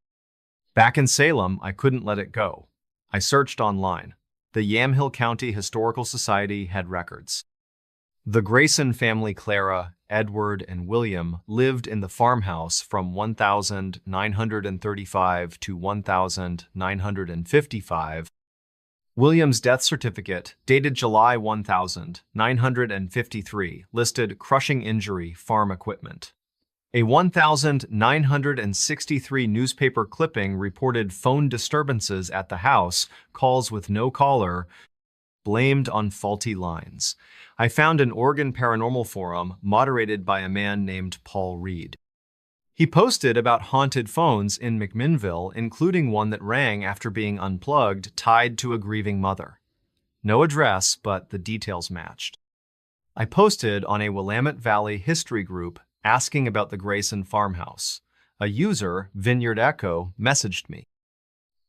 Back in Salem, I couldn't let it go. I searched online. The Yamhill County Historical Society had records. The Grayson family, Clara, Edward, and William, lived in the farmhouse from 1935 to 1955. William's death certificate, dated July 1953, listed crushing injury, farm equipment. A 1,963 newspaper clipping reported phone disturbances at the house, calls with no caller, blamed on faulty lines. I found an Oregon paranormal forum moderated by a man named Paul Reed. He posted about haunted phones in McMinnville, including one that rang after being unplugged, tied to a grieving mother. No address, but the details matched. I posted on a Willamette Valley history group asking about the Grayson farmhouse. A user, Vineyard Echo, messaged me.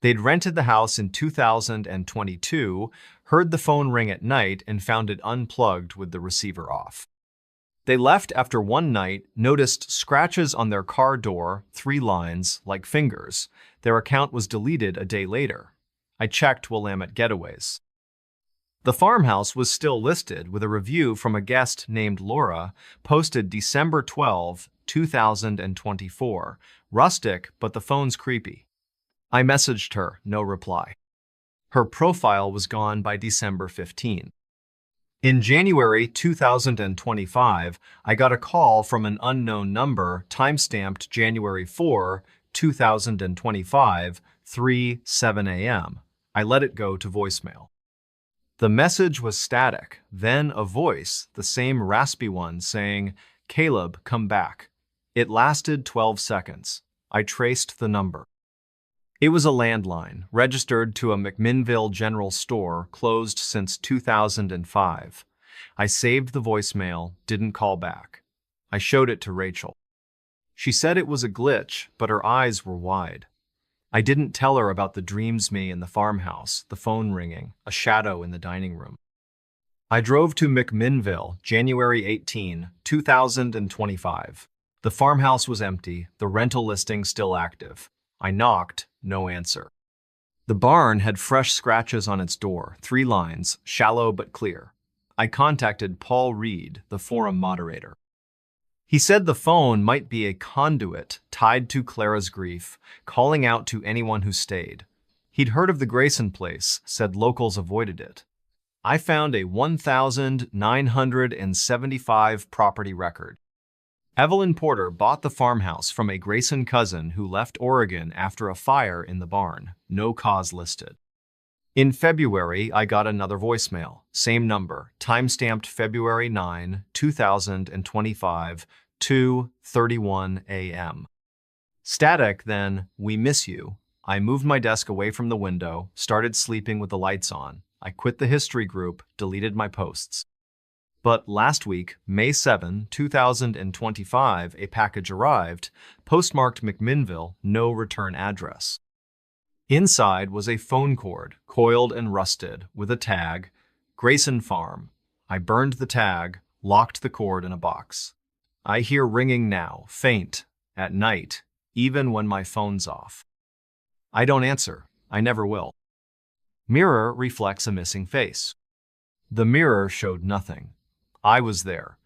They'd rented the house in 2022, heard the phone ring at night, and found it unplugged with the receiver off. They left after one night, noticed scratches on their car door, 3 lines, like fingers. Their account was deleted a day later. I checked Willamette Getaways. The farmhouse was still listed with a review from a guest named Laura, posted December 12, 2024. Rustic, but the phone's creepy. I messaged her, no reply. Her profile was gone by December 15. In January 2025, I got a call from an unknown number, timestamped January 4, 2025, 3:07 a.m. I let it go to voicemail. The message was static, then a voice, the same raspy one, saying, "Caleb, come back." It lasted 12 seconds. I traced the number. It was a landline, registered to a McMinnville general store, closed since 2005. I saved the voicemail, didn't call back. I showed it to Rachel. She said it was a glitch, but her eyes were wide. I didn't tell her about the dreams me in the farmhouse, the phone ringing, a shadow in the dining room. I drove to McMinnville, January 18, 2025. The farmhouse was empty, the rental listing still active. I knocked, no answer. The barn had fresh scratches on its door, 3 lines, shallow but clear. I contacted Paul Reed, the forum moderator. He said the phone might be a conduit tied to Clara's grief, calling out to anyone who stayed. He'd heard of the Grayson place, said locals avoided it. I found a 1,975 property record. Evelyn Porter bought the farmhouse from a Grayson cousin who left Oregon after a fire in the barn, no cause listed. In February, I got another voicemail, same number, timestamped February 9, 2025, 2:31 a.m. Static, then, "We miss you." I moved my desk away from the window, started sleeping with the lights on. I quit the history group, deleted my posts. But last week, May 7, 2025, a package arrived, postmarked McMinnville, no return address. Inside was a phone cord, coiled and rusted, with a tag, Grayson Farm. I burned the tag, locked the cord in a box. I hear ringing now, faint, at night, even when my phone's off. I don't answer. I never will. Mirror reflects a missing face. The mirror showed nothing. I was there.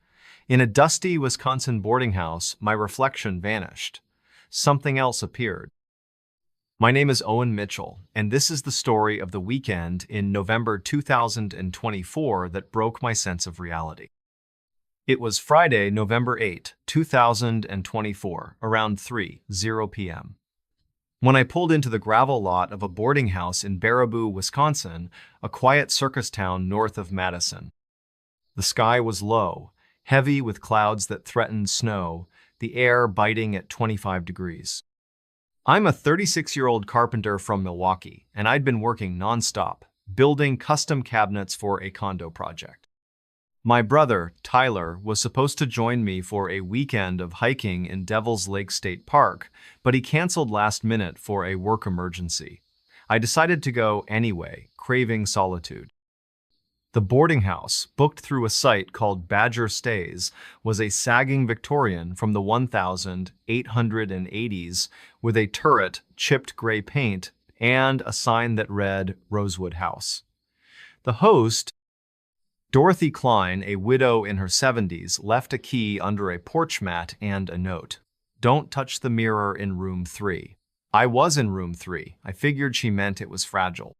In a dusty Wisconsin boarding house, my reflection vanished. Something else appeared. My name is Owen Mitchell, and this is the story of the weekend in November 2024 that broke my sense of reality. It was Friday, November 8, 2024, around 3:00 p.m. When I pulled into the gravel lot of a boarding house in Baraboo, Wisconsin, a quiet circus town north of Madison. The sky was low, heavy with clouds that threatened snow, the air biting at 25 degrees. I'm a 36-year-old carpenter from Milwaukee, and I'd been working nonstop, building custom cabinets for a condo project. My brother, Tyler, was supposed to join me for a weekend of hiking in Devil's Lake State Park, but he canceled last minute for a work emergency. I decided to go anyway, craving solitude. The boarding house, booked through a site called Badger Stays, was a sagging Victorian from the 1880s with a turret, chipped gray paint, and a sign that read Rosewood House. The host, Dorothy Klein, a widow in her 70s, left a key under a porch mat and a note. "Don't touch the mirror in room 3. I was in room 3. I figured she meant it was fragile.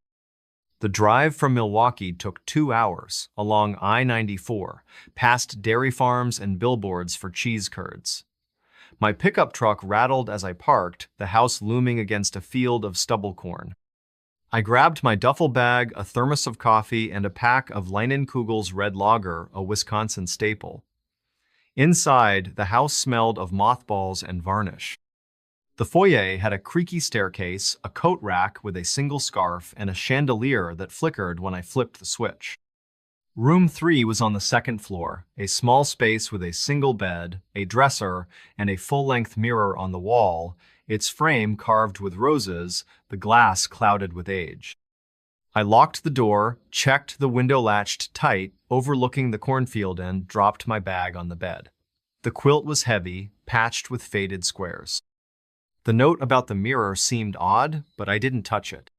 The drive from Milwaukee took 2 hours, along I-94, past dairy farms and billboards for cheese curds. My pickup truck rattled as I parked, the house looming against a field of stubble corn. I grabbed my duffel bag, a thermos of coffee, and a pack of Leinenkugel's Red Lager, a Wisconsin staple. Inside, the house smelled of mothballs and varnish. The foyer had a creaky staircase, a coat rack with a single scarf, and a chandelier that flickered when I flipped the switch. Room 3 was on the second floor, a small space with a single bed, a dresser, and a full-length mirror on the wall, its frame carved with roses, the glass clouded with age. I locked the door, checked the window latched tight, overlooking the cornfield, and dropped my bag on the bed. The quilt was heavy, patched with faded squares. The note about the mirror seemed odd, but I didn't touch it.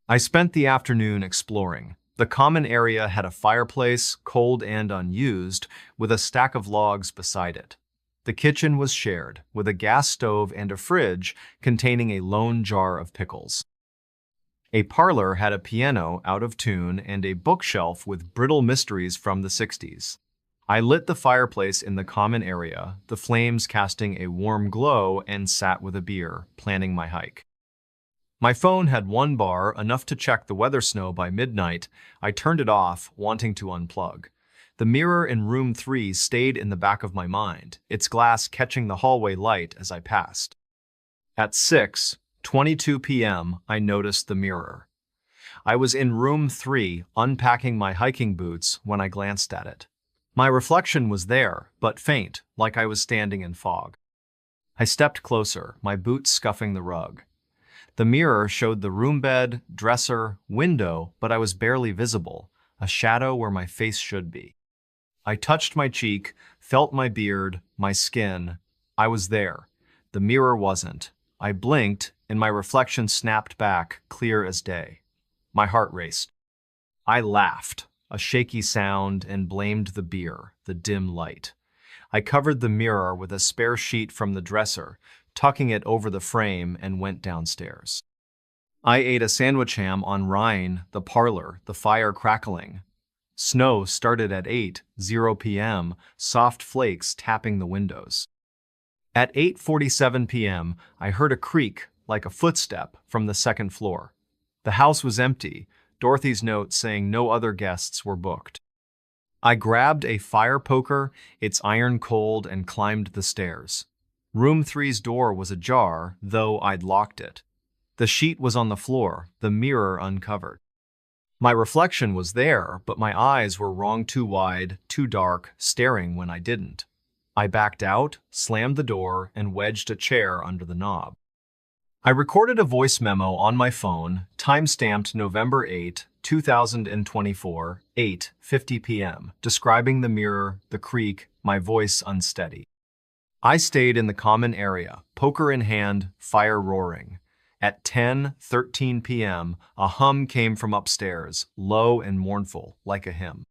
I spent the afternoon exploring. The common area had a fireplace, cold and unused, with a stack of logs beside it. The kitchen was shared, with a gas stove and a fridge containing a lone jar of pickles. A parlor had a piano out of tune and a bookshelf with brittle mysteries from the 60s. I lit the fireplace in the common area, the flames casting a warm glow, and sat with a beer, planning my hike. My phone had one bar, enough to check the weather snow by midnight. I turned it off, wanting to unplug. The mirror in room 3 stayed in the back of my mind, its glass catching the hallway light as I passed. At 6:22 p.m., I noticed the mirror. I was in room 3, unpacking my hiking boots, when I glanced at it. My reflection was there, but faint, like I was standing in fog. I stepped closer, my boots scuffing the rug. The mirror showed the room bed, dresser, window, but I was barely visible, a shadow where my face should be. I touched my cheek, felt my beard, my skin. I was there. The mirror wasn't. I blinked, and my reflection snapped back, clear as day. My heart raced. I laughed, a shaky sound, and blamed the beer, the dim light. I covered the mirror with a spare sheet from the dresser, tucking it over the frame, and went downstairs. I ate a sandwich ham on Rhine, the parlor, the fire crackling. Snow started at 8:00 p.m., soft flakes tapping the windows. At 8:47 p.m., I heard a creak, like a footstep, from the second floor. The house was empty, Dorothy's note saying no other guests were booked. I grabbed a fire poker, its iron cold, and climbed the stairs. Room 3's door was ajar, though I'd locked it. The sheet was on the floor, the mirror uncovered. My reflection was there, but my eyes were wrong, too wide, too dark, staring when I didn't. I backed out, slammed the door, and wedged a chair under the knob. I recorded a voice memo on my phone, time-stamped November 8, 2024, 8:50 p.m., describing the mirror, the creak, my voice unsteady. I stayed in the common area, poker in hand, fire roaring. At 10:13 p.m., a hum came from upstairs, low and mournful, like a hymn.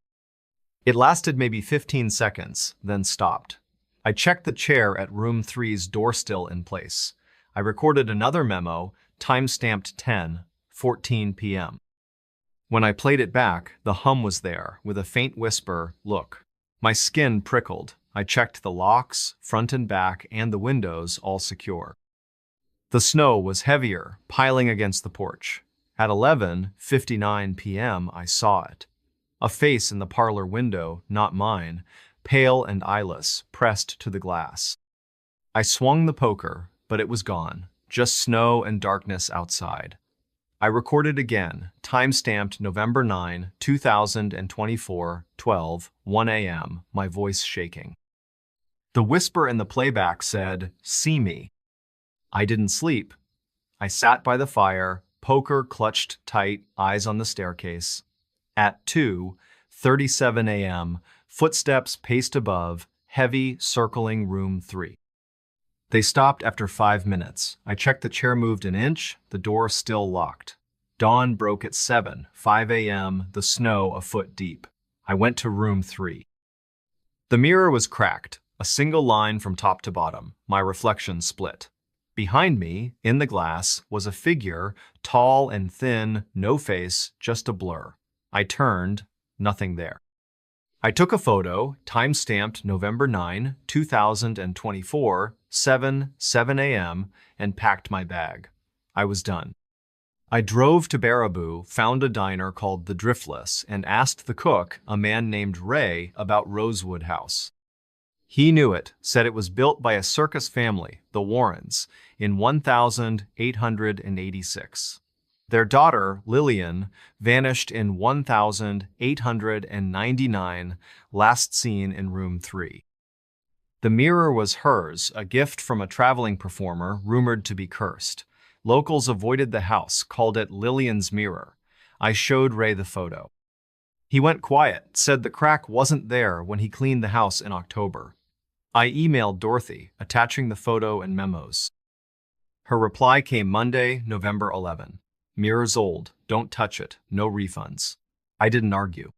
It lasted maybe 15 seconds, then stopped. I checked the chair at room 3's door still in place. I recorded another memo, time-stamped 10:14 p.m. When I played it back, the hum was there, with a faint whisper, "Look." My skin prickled. I checked the locks, front and back, and the windows, all secure. The snow was heavier, piling against the porch. At 11:59 p.m., I saw it. A face in the parlor window, not mine, pale and eyeless, pressed to the glass. I swung the poker, but it was gone, just snow and darkness outside. I recorded again, time-stamped November 9, 2024, 12:01 a.m., my voice shaking. The whisper in the playback said, "See me." I didn't sleep. I sat by the fire, poker clutched tight, eyes on the staircase. At 2:37 a.m., footsteps paced above, heavy, circling room 3. They stopped after 5 minutes. I checked the chair moved an inch, the door still locked. Dawn broke at 7:05 a.m., the snow a foot deep. I went to room 3. The mirror was cracked, a single line from top to bottom, my reflection split. Behind me, in the glass, was a figure, tall and thin, no face, just a blur. I turned, nothing there. I took a photo, time-stamped November 9, 2024, 7 a.m., and packed my bag. I was done. I drove to Baraboo, found a diner called The Driftless, and asked the cook, a man named Ray, about Rosewood House. He knew it, said it was built by a circus family, the Warrens, in 1886. Their daughter, Lillian, vanished in 1899, last seen in room 3. The mirror was hers, a gift from a traveling performer rumored to be cursed. Locals avoided the house, called it Lillian's mirror. I showed Ray the photo. He went quiet, said the crack wasn't there when he cleaned the house in October. I emailed Dorothy, attaching the photo and memos. Her reply came Monday, November 11. Mirror's old, don't touch it, no refunds. I didn't argue.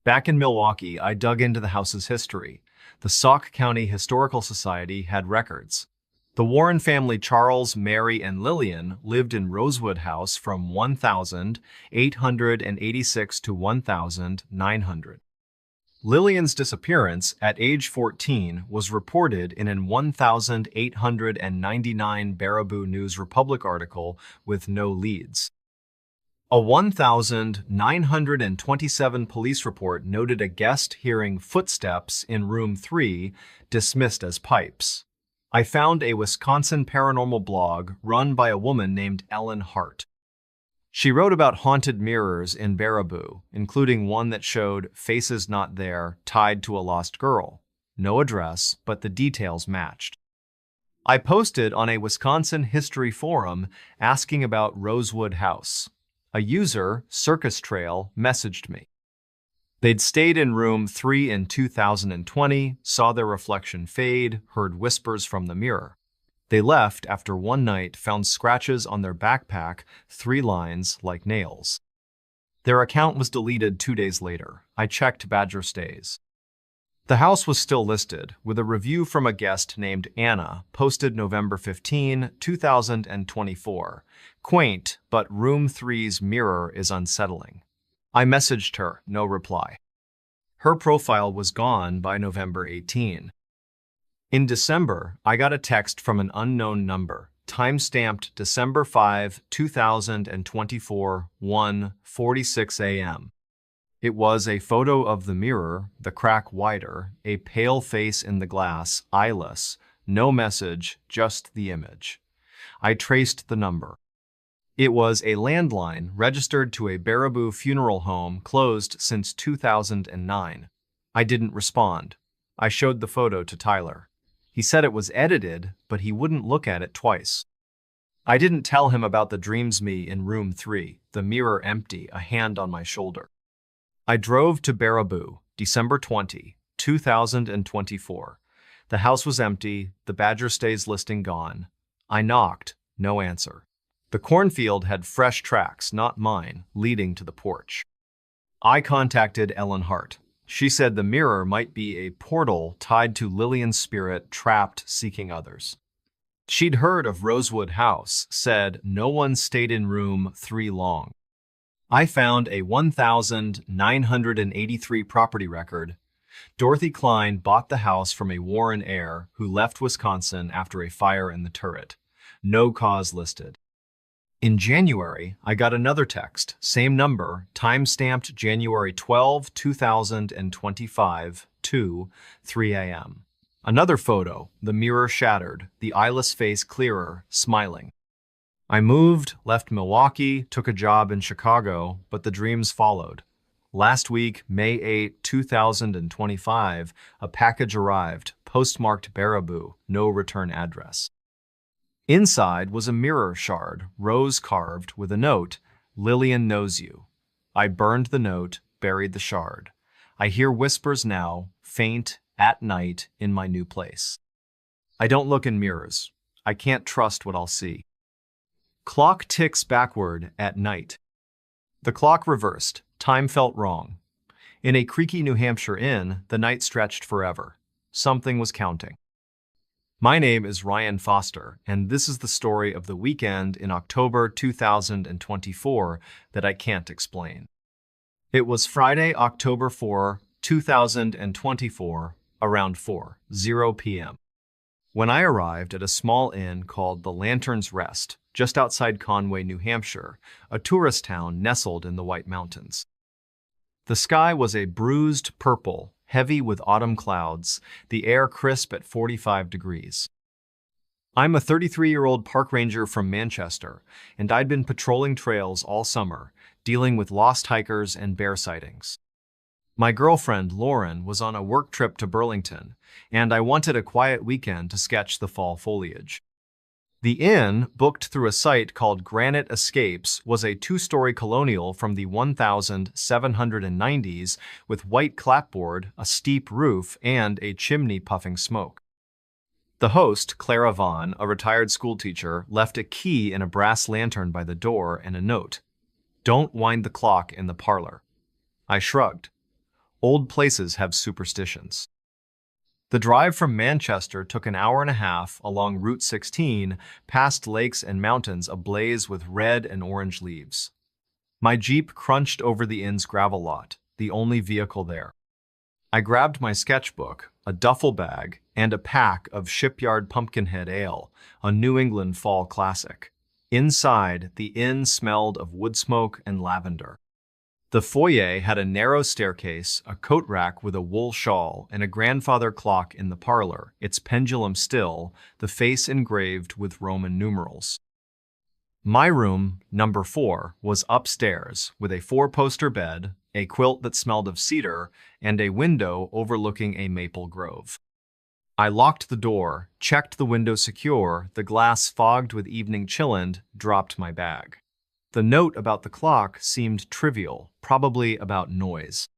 Back in Milwaukee, I dug into the house's history. The Sauk County Historical Society had records. The Warren family, Charles, Mary, and Lillian, lived in Rosewood House from 1886 to 1900. Lillian's disappearance at age 14 was reported in an 1899 Baraboo News Republic article with no leads. A 1927 police report noted a guest hearing footsteps in room 3, dismissed as pipes. I found a Wisconsin paranormal blog run by a woman named Ellen Hart. She wrote about haunted mirrors in Baraboo, including one that showed faces not there tied to a lost girl. No address, but the details matched. I posted on a Wisconsin history forum asking about Rosewood House. A user, Circus Trail, messaged me. They'd stayed in room 3 in 2020, saw their reflection fade, heard whispers from the mirror. They left after one night, found scratches on their backpack, 3 lines like nails. Their account was deleted 2 days later. I checked Badger Stays. The house was still listed, with a review from a guest named Anna, posted November 15, 2024. Quaint, but room 3's mirror is unsettling. I messaged her, no reply. Her profile was gone by November 18. In December, I got a text from an unknown number, time-stamped December 5, 2024, 1:46 a.m. It was a photo of the mirror, the crack wider, a pale face in the glass, eyeless, no message, just the image. I traced the number. It was a landline registered to a Baraboo funeral home closed since 2009. I didn't respond. I showed the photo to Tyler. He said it was edited, but he wouldn't look at it twice. I didn't tell him about the dreams me in room 3, the mirror empty, a hand on my shoulder. I drove to Baraboo, December 20, 2024. The house was empty, the Badger Stays listing gone. I knocked, no answer. The cornfield had fresh tracks, not mine, leading to the porch. I contacted Ellen Hart. She said the mirror might be a portal tied to Lillian's spirit trapped seeking others. She'd heard of Rosewood House, said no one stayed in room 3 long. I found a 1983 property record. Dorothy Klein bought the house from a Warren heir who left Wisconsin after a fire in the turret. No cause listed. In January, I got another text, same number, time-stamped January 12, 2025, 2:03 a.m. Another photo, the mirror shattered, the eyeless face clearer, smiling. I moved, left Milwaukee, took a job in Chicago, but the dreams followed. Last week, May 8, 2025, a package arrived, postmarked Baraboo, no return address. Inside was a mirror shard, rose-carved, with a note, "Lillian knows you." I burned the note, buried the shard. I hear whispers now, faint, at night, in my new place. I don't look in mirrors. I can't trust what I'll see. Clock ticks backward at night. The clock reversed. Time felt wrong. In a creaky New Hampshire inn, the night stretched forever. Something was counting. My name is Ryan Foster, and this is the story of the weekend in October 2024 that I can't explain. It was Friday, October 4, 2024, around 4:00 p.m. When I arrived at a small inn called the Lantern's Rest, just outside Conway, New Hampshire, a tourist town nestled in the White Mountains. The sky was a bruised purple, heavy with autumn clouds, the air crisp at 45 degrees. I'm a 33-year-old park ranger from Manchester, and I'd been patrolling trails all summer, dealing with lost hikers and bear sightings. My girlfriend, Lauren, was on a work trip to Burlington, and I wanted a quiet weekend to sketch the fall foliage. The inn, booked through a site called Granite Escapes, was a two-story colonial from the 1790s with white clapboard, a steep roof, and a chimney puffing smoke. The host, Clara Vaughn, a retired schoolteacher, left a key in a brass lantern by the door and a note. "Don't wind the clock in the parlor." I shrugged. Old places have superstitions. The drive from Manchester took an hour and a half along Route 16, past lakes and mountains ablaze with red and orange leaves. My Jeep crunched over the inn's gravel lot, the only vehicle there. I grabbed my sketchbook, a duffel bag, and a pack of Shipyard Pumpkinhead Ale, a New England fall classic. Inside, the inn smelled of wood smoke and lavender. The foyer had a narrow staircase, a coat rack with a wool shawl, and a grandfather clock in the parlor, its pendulum still, the face engraved with Roman numerals. My room, number 4, was upstairs, with a 4-poster bed, a quilt that smelled of cedar, and a window overlooking a maple grove. I locked the door, checked the window secure, the glass fogged with evening chillend, dropped my bag. The note about the clock seemed trivial, probably about noise.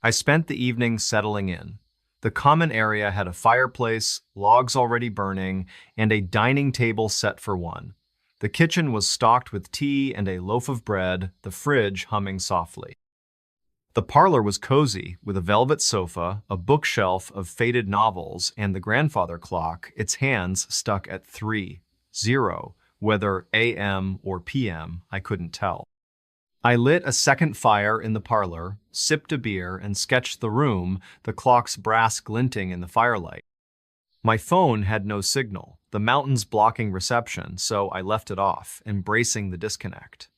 I spent the evening settling in. The common area had a fireplace, logs already burning, and a dining table set for one. The kitchen was stocked with tea and a loaf of bread, the fridge humming softly. The parlor was cozy, with a velvet sofa, a bookshelf of faded novels, and the grandfather clock, its hands stuck at 3:00. Whether AM or PM, I couldn't tell. I lit a second fire in the parlor, sipped a beer, and sketched the room, the clock's brass glinting in the firelight. My phone had no signal, the mountains blocking reception, so I left it off, embracing the disconnect.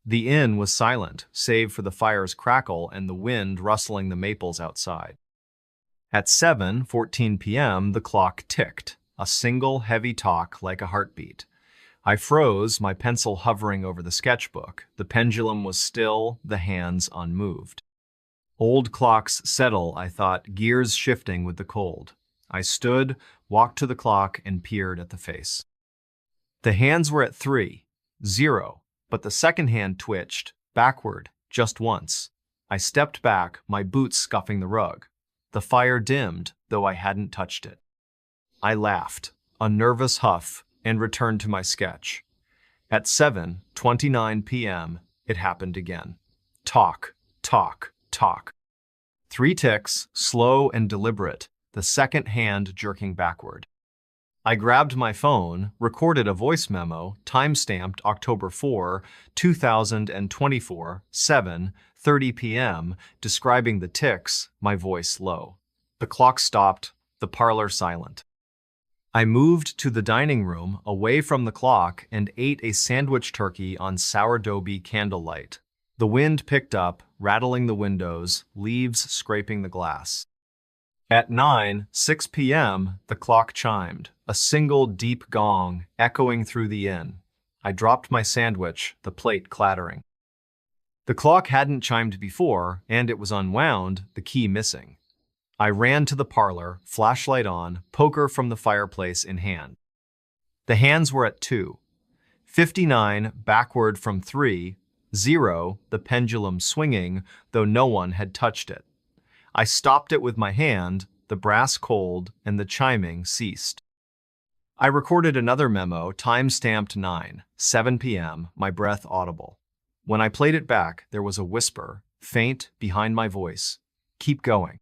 The inn was silent, save for the fire's crackle and the wind rustling the maples outside. At 7:14 p.m., the clock ticked, a single heavy talk like a heartbeat. I froze, my pencil hovering over the sketchbook. The pendulum was still, the hands unmoved. Old clocks settle, I thought, gears shifting with the cold. I stood, walked to the clock, and peered at the face. The hands were at 3:00, but the second hand twitched, backward, just once. I stepped back, my boots scuffing the rug. The fire dimmed, though I hadn't touched it. I laughed, a nervous huff, and returned to my sketch. At 7:29 p.m., it happened again. Talk, talk, talk. 3 ticks, slow and deliberate, the second hand jerking backward. I grabbed my phone, recorded a voice memo, time-stamped October 4, 2024, 7:30 p.m., describing the ticks, my voice low. The clock stopped, the parlor silent. I moved to the dining room, away from the clock, and ate a sandwich turkey on sourdoughby candlelight. The wind picked up, rattling the windows, leaves scraping the glass. At 9:06 p.m., the clock chimed, a single deep gong echoing through the inn. I dropped my sandwich, the plate clattering. The clock hadn't chimed before, and it was unwound, the key missing. I ran to the parlor, flashlight on, poker from the fireplace in hand. The hands were at 2:59, backward from 3:00, the pendulum swinging, though no one had touched it. I stopped it with my hand, the brass cold, and the chiming ceased. I recorded another memo, time-stamped 9:07 p.m., my breath audible. When I played it back, there was a whisper, faint, behind my voice. Keep going.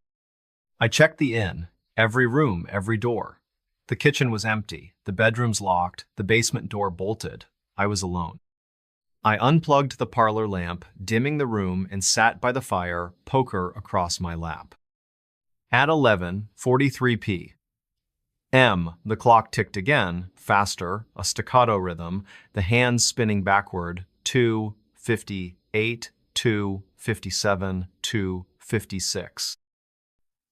I checked the inn, every room, every door. The kitchen was empty, the bedrooms locked, the basement door bolted. I was alone. I unplugged the parlor lamp, dimming the room, and sat by the fire, poker across my lap. At 11:43 p.m., the clock ticked again, faster, a staccato rhythm, the hands spinning backward, 2:58, 2:57, 2:56.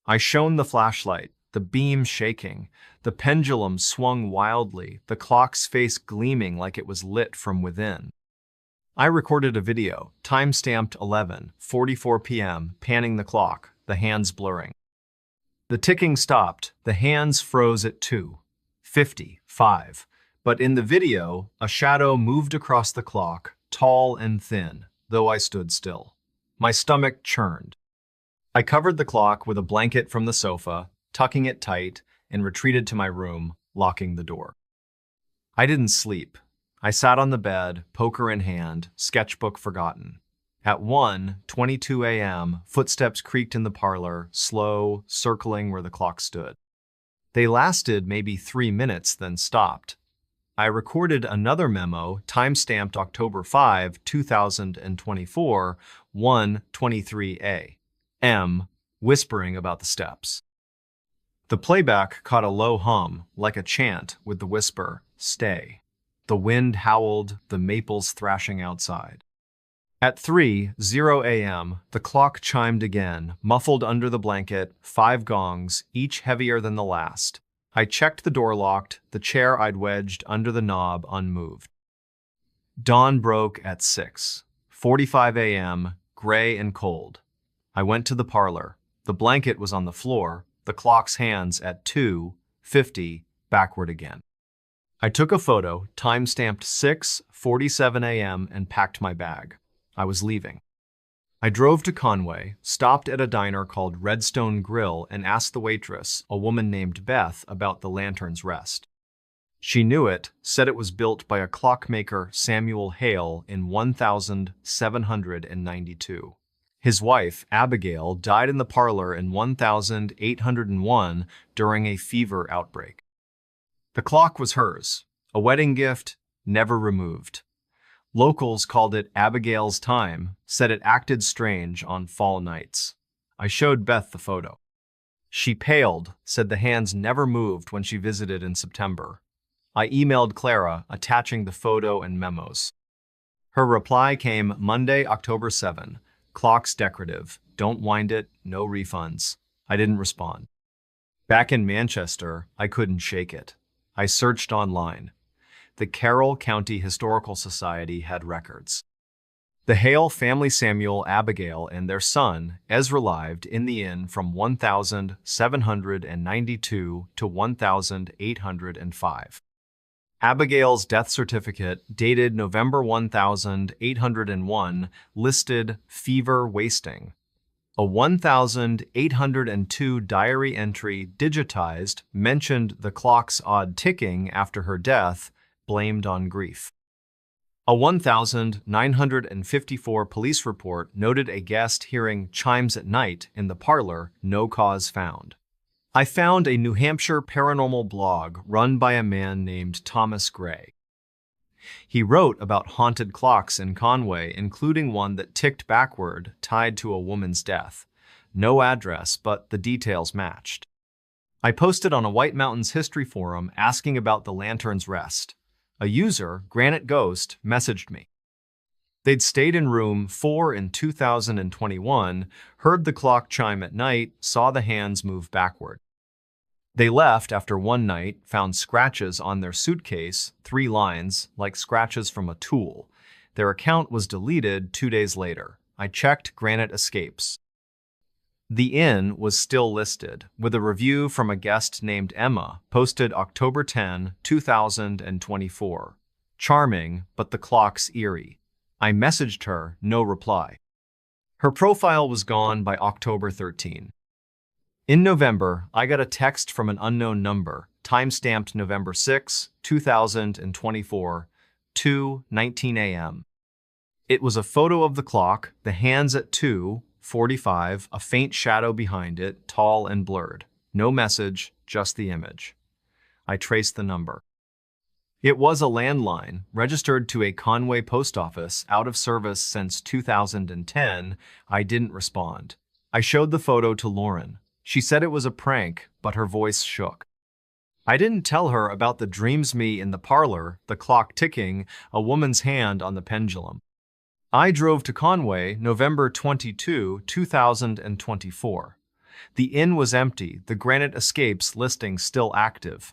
I shone the flashlight, the beam shaking, the pendulum swung wildly, the clock's face gleaming like it was lit from within. I recorded a video, time-stamped 11:44 p.m., panning the clock, the hands blurring. The ticking stopped, the hands froze at 2:55, but in the video, a shadow moved across the clock, tall and thin, though I stood still. My stomach churned. I covered the clock with a blanket from the sofa, tucking it tight, and retreated to my room, locking the door. I didn't sleep. I sat on the bed, poker in hand, sketchbook forgotten. At 1:22 a.m., footsteps creaked in the parlor, slow, circling where the clock stood. They lasted maybe 3 minutes, then stopped. I recorded another memo, time-stamped October 5, 2024, 1:23 a.m., whispering about the steps. The playback caught a low hum, like a chant, with the whisper, "Stay." The wind howled, the maples thrashing outside. At 3:00 a.m., the clock chimed again, muffled under the blanket, 5 gongs, each heavier than the last. I checked the door locked, the chair I'd wedged under the knob unmoved. Dawn broke at 6:45 a.m., gray and cold. I went to the parlor. The blanket was on the floor, the clock's hands at 2:50, backward again. I took a photo, time-stamped 6:47 a.m., and packed my bag. I was leaving. I drove to Conway, stopped at a diner called Redstone Grill, and asked the waitress, a woman named Beth, about the Lantern's Rest. She knew it, said it was built by a clockmaker, Samuel Hale, in 1792. His wife, Abigail, died in the parlor in 1801 during a fever outbreak. The clock was hers, a wedding gift, never removed. Locals called it Abigail's time, said it acted strange on fall nights. I showed Beth the photo. She paled, said the hands never moved when she visited in September. I emailed Clara, attaching the photo and memos. Her reply came Monday, October 7. Clock's decorative. Don't wind it, no refunds. I didn't respond. Back in Manchester, I couldn't shake it. I searched online. The Carroll County Historical Society had records. The Hale family, Samuel, Abigail, and their son, Ezra, lived in the inn from 1792 to 1805. Abigail's death certificate, dated November 1801, listed fever wasting. A 1802 diary entry digitized mentioned the clock's odd ticking after her death, blamed on grief. A 1954 police report noted a guest hearing chimes at night in the parlor, no cause found. I found a New Hampshire paranormal blog run by a man named Thomas Gray. He wrote about haunted clocks in Conway, including one that ticked backward, tied to a woman's death. No address, but the details matched. I posted on a White Mountains history forum asking about the Lantern's Rest. A user, Granite Ghost, messaged me. They'd stayed in room 4 in 2021, heard the clock chime at night, saw the hands move backward. They left after one night, found scratches on their suitcase, 3 lines, like scratches from a tool. Their account was deleted 2 days later. I checked Granite Escapes. The inn was still listed, with a review from a guest named Emma, posted October 10, 2024. Charming, but the clock's eerie. I messaged her, no reply. Her profile was gone by October 13. In November, I got a text from an unknown number, time-stamped November 6, 2024, 2:19 a.m. It was a photo of the clock, the hands at 2:45, a faint shadow behind it, tall and blurred. No message, just the image. I traced the number. It was a landline, registered to a Conway post office, out of service since 2010. I didn't respond. I showed the photo to Lauren. She said it was a prank, but her voice shook. I didn't tell her about the dreams me in the parlor, the clock ticking, a woman's hand on the pendulum. I drove to Conway, November 22, 2024. The inn was empty, the Granite Escapes listing still active.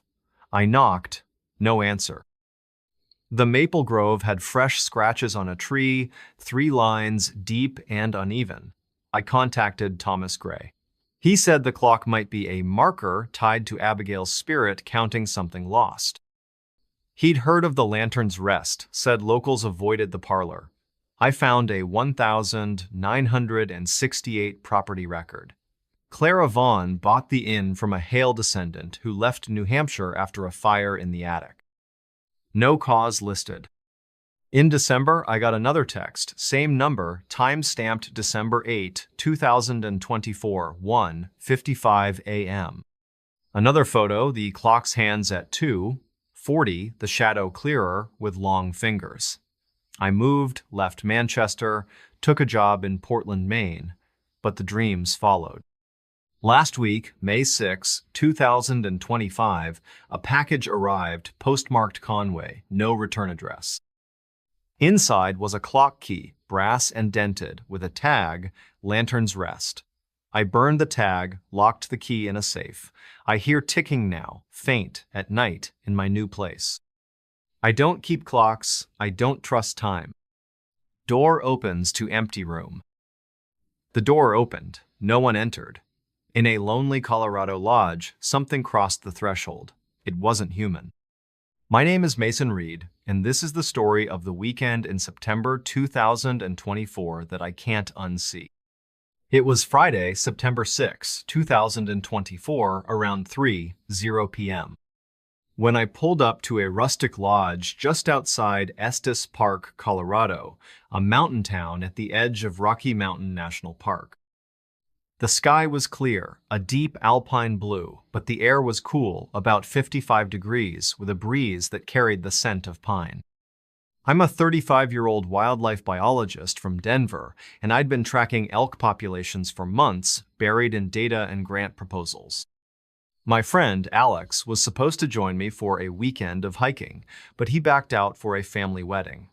I knocked, no answer. The maple grove had fresh scratches on a tree, 3 lines deep and uneven. I contacted Thomas Gray. He said the clock might be a marker tied to Abigail's spirit counting something lost. He'd heard of the lantern's rest, said locals avoided the parlor. I found a 1,968 property record. Clara Vaughn bought the inn from a Hale descendant who left New Hampshire after a fire in the attic. No cause listed. In December, I got another text, same number, time-stamped December 8, 2024, 1:55 a.m. Another photo, the clock's hands at 2:40, the shadow clearer with long fingers. I moved, left Manchester, took a job in Portland, Maine, but the dreams followed. Last week, May 6, 2025, a package arrived, postmarked Conway, no return address. Inside was a clock key, brass and dented, with a tag, Lantern's Rest. I burned the tag, locked the key in a safe. I hear ticking now, faint, at night, in my new place. I don't keep clocks, I don't trust time. Door opens to empty room. The door opened, no one entered. In a lonely Colorado lodge, something crossed the threshold. It wasn't human. My name is Mason Reed, and this is the story of the weekend in September 2024 that I can't unsee. It was Friday, September 6, 2024, around 3:00 p.m. when I pulled up to a rustic lodge just outside Estes Park, Colorado, a mountain town at the edge of Rocky Mountain National Park. The sky was clear, a deep alpine blue, but the air was cool, about 55 degrees, with a breeze that carried the scent of pine. I'm a 35-year-old wildlife biologist from Denver, and I'd been tracking elk populations for months, buried in data and grant proposals. My friend, Alex, was supposed to join me for a weekend of hiking, but he backed out for a family wedding.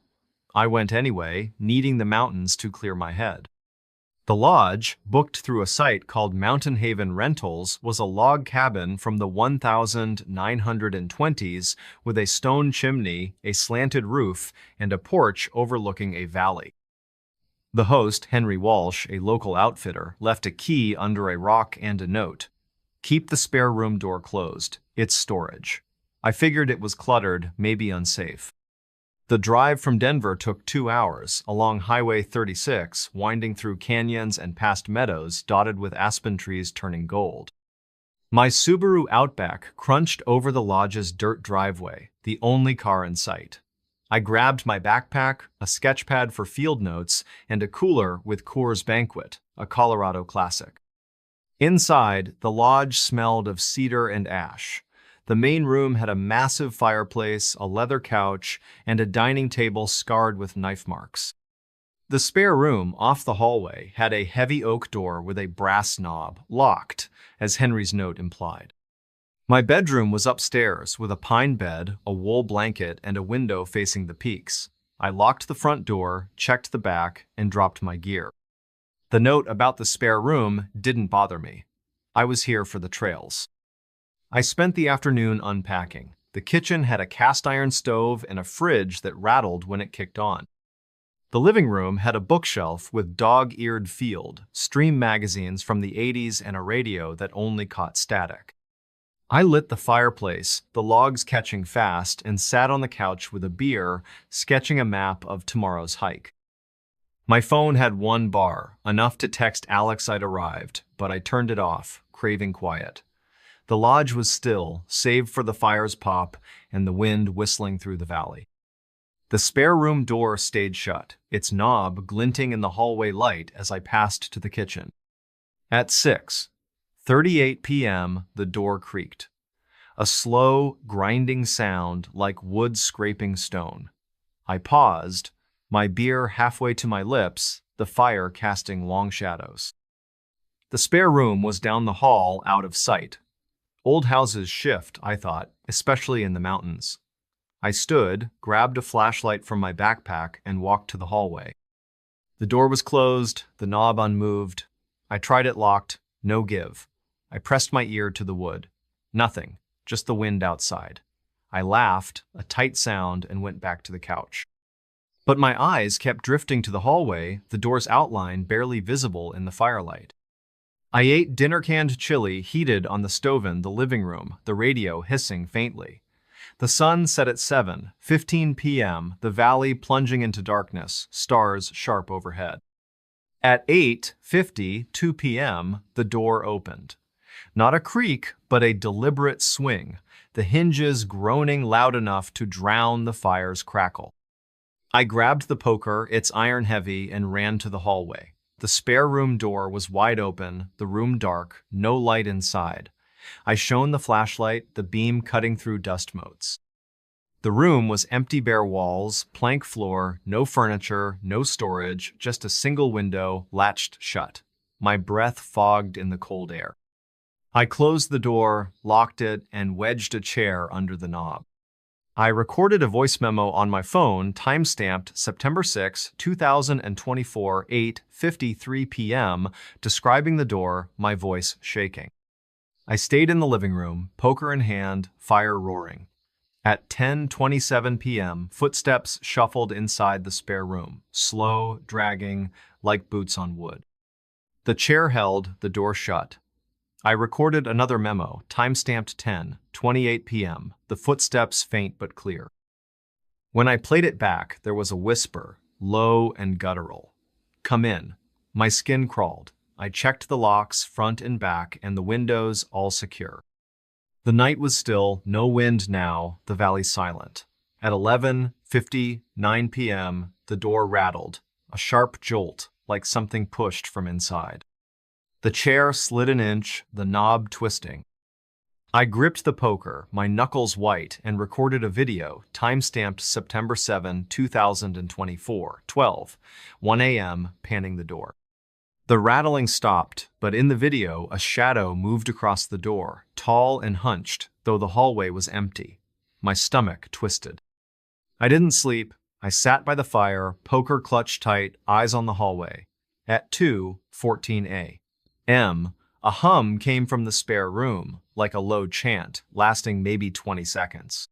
I went anyway, needing the mountains to clear my head. The lodge, booked through a site called Mountain Haven Rentals, was a log cabin from the 1920s with a stone chimney, a slanted roof, and a porch overlooking a valley. The host, Henry Walsh, a local outfitter, left a key under a rock and a note. Keep the spare room door closed. It's storage. I figured it was cluttered, maybe unsafe. The drive from Denver took 2 hours, along Highway 36, winding through canyons and past meadows dotted with aspen trees turning gold. My Subaru Outback crunched over the lodge's dirt driveway, the only car in sight. I grabbed my backpack, a sketch pad for field notes, and a cooler with Coors Banquet, a Colorado classic. Inside, the lodge smelled of cedar and ash. The main room had a massive fireplace, a leather couch, and a dining table scarred with knife marks. The spare room, off the hallway, had a heavy oak door with a brass knob, locked, as Henry's note implied. My bedroom was upstairs, with a pine bed, a wool blanket, and a window facing the peaks. I locked the front door, checked the back, and dropped my gear. The note about the spare room didn't bother me. I was here for the trails. I spent the afternoon unpacking. The kitchen had a cast-iron stove and a fridge that rattled when it kicked on. The living room had a bookshelf with dog-eared Field, Stream magazines from the 80s, and a radio that only caught static. I lit the fireplace, the logs catching fast, and sat on the couch with a beer, sketching a map of tomorrow's hike. My phone had 1 bar, enough to text Alex I'd arrived, but I turned it off, craving quiet. The lodge was still, save for the fire's pop and the wind whistling through the valley. The spare room door stayed shut, its knob glinting in the hallway light as I passed to the kitchen. At 6:38 p.m., the door creaked. A slow, grinding sound like wood scraping stone. I paused, my beer halfway to my lips, the fire casting long shadows. The spare room was down the hall, out of sight. Old houses shift, I thought, especially in the mountains. I stood, grabbed a flashlight from my backpack, and walked to the hallway. The door was closed, the knob unmoved. I tried it locked, no give. I pressed my ear to the wood. Nothing, just the wind outside. I laughed, a tight sound, and went back to the couch. But my eyes kept drifting to the hallway, the door's outline barely visible in the firelight. I ate dinner-canned chili heated on the stove in the living room, the radio hissing faintly. The sun set at 7:15 p.m., the valley plunging into darkness, stars sharp overhead. At 8:52 p.m., the door opened. Not a creak, but a deliberate swing, the hinges groaning loud enough to drown the fire's crackle. I grabbed the poker, its iron heavy, and ran to the hallway. The spare room door was wide open, the room dark, no light inside. I shone the flashlight, the beam cutting through dust motes. The room was empty, bare walls, plank floor, no furniture, no storage, just a single window, latched shut. My breath fogged in the cold air. I closed the door, locked it, and wedged a chair under the knob. I recorded a voice memo on my phone, time-stamped September 6, 2024, 8:53 p.m., describing the door, my voice shaking. I stayed in the living room, poker in hand, fire roaring. At 10:27 p.m., footsteps shuffled inside the spare room, slow, dragging, like boots on wood. The chair held, the door shut. I recorded another memo, time-stamped 10:28 p.m., the footsteps faint but clear. When I played it back, there was a whisper, low and guttural. "Come in." My skin crawled. I checked the locks, front and back, and the windows all secure. The night was still, no wind now, the valley silent. At 11:59 p.m., the door rattled, a sharp jolt, like something pushed from inside. The chair slid an inch, the knob twisting. I gripped the poker, my knuckles white, and recorded a video, time-stamped September 7, 2024, 12:01 a.m., panning the door. The rattling stopped, but in the video, a shadow moved across the door, tall and hunched, though the hallway was empty. My stomach twisted. I didn't sleep. I sat by the fire, poker clutched tight, eyes on the hallway. At 2:14 a.m., a hum came from the spare room, like a low chant, lasting maybe 20 seconds.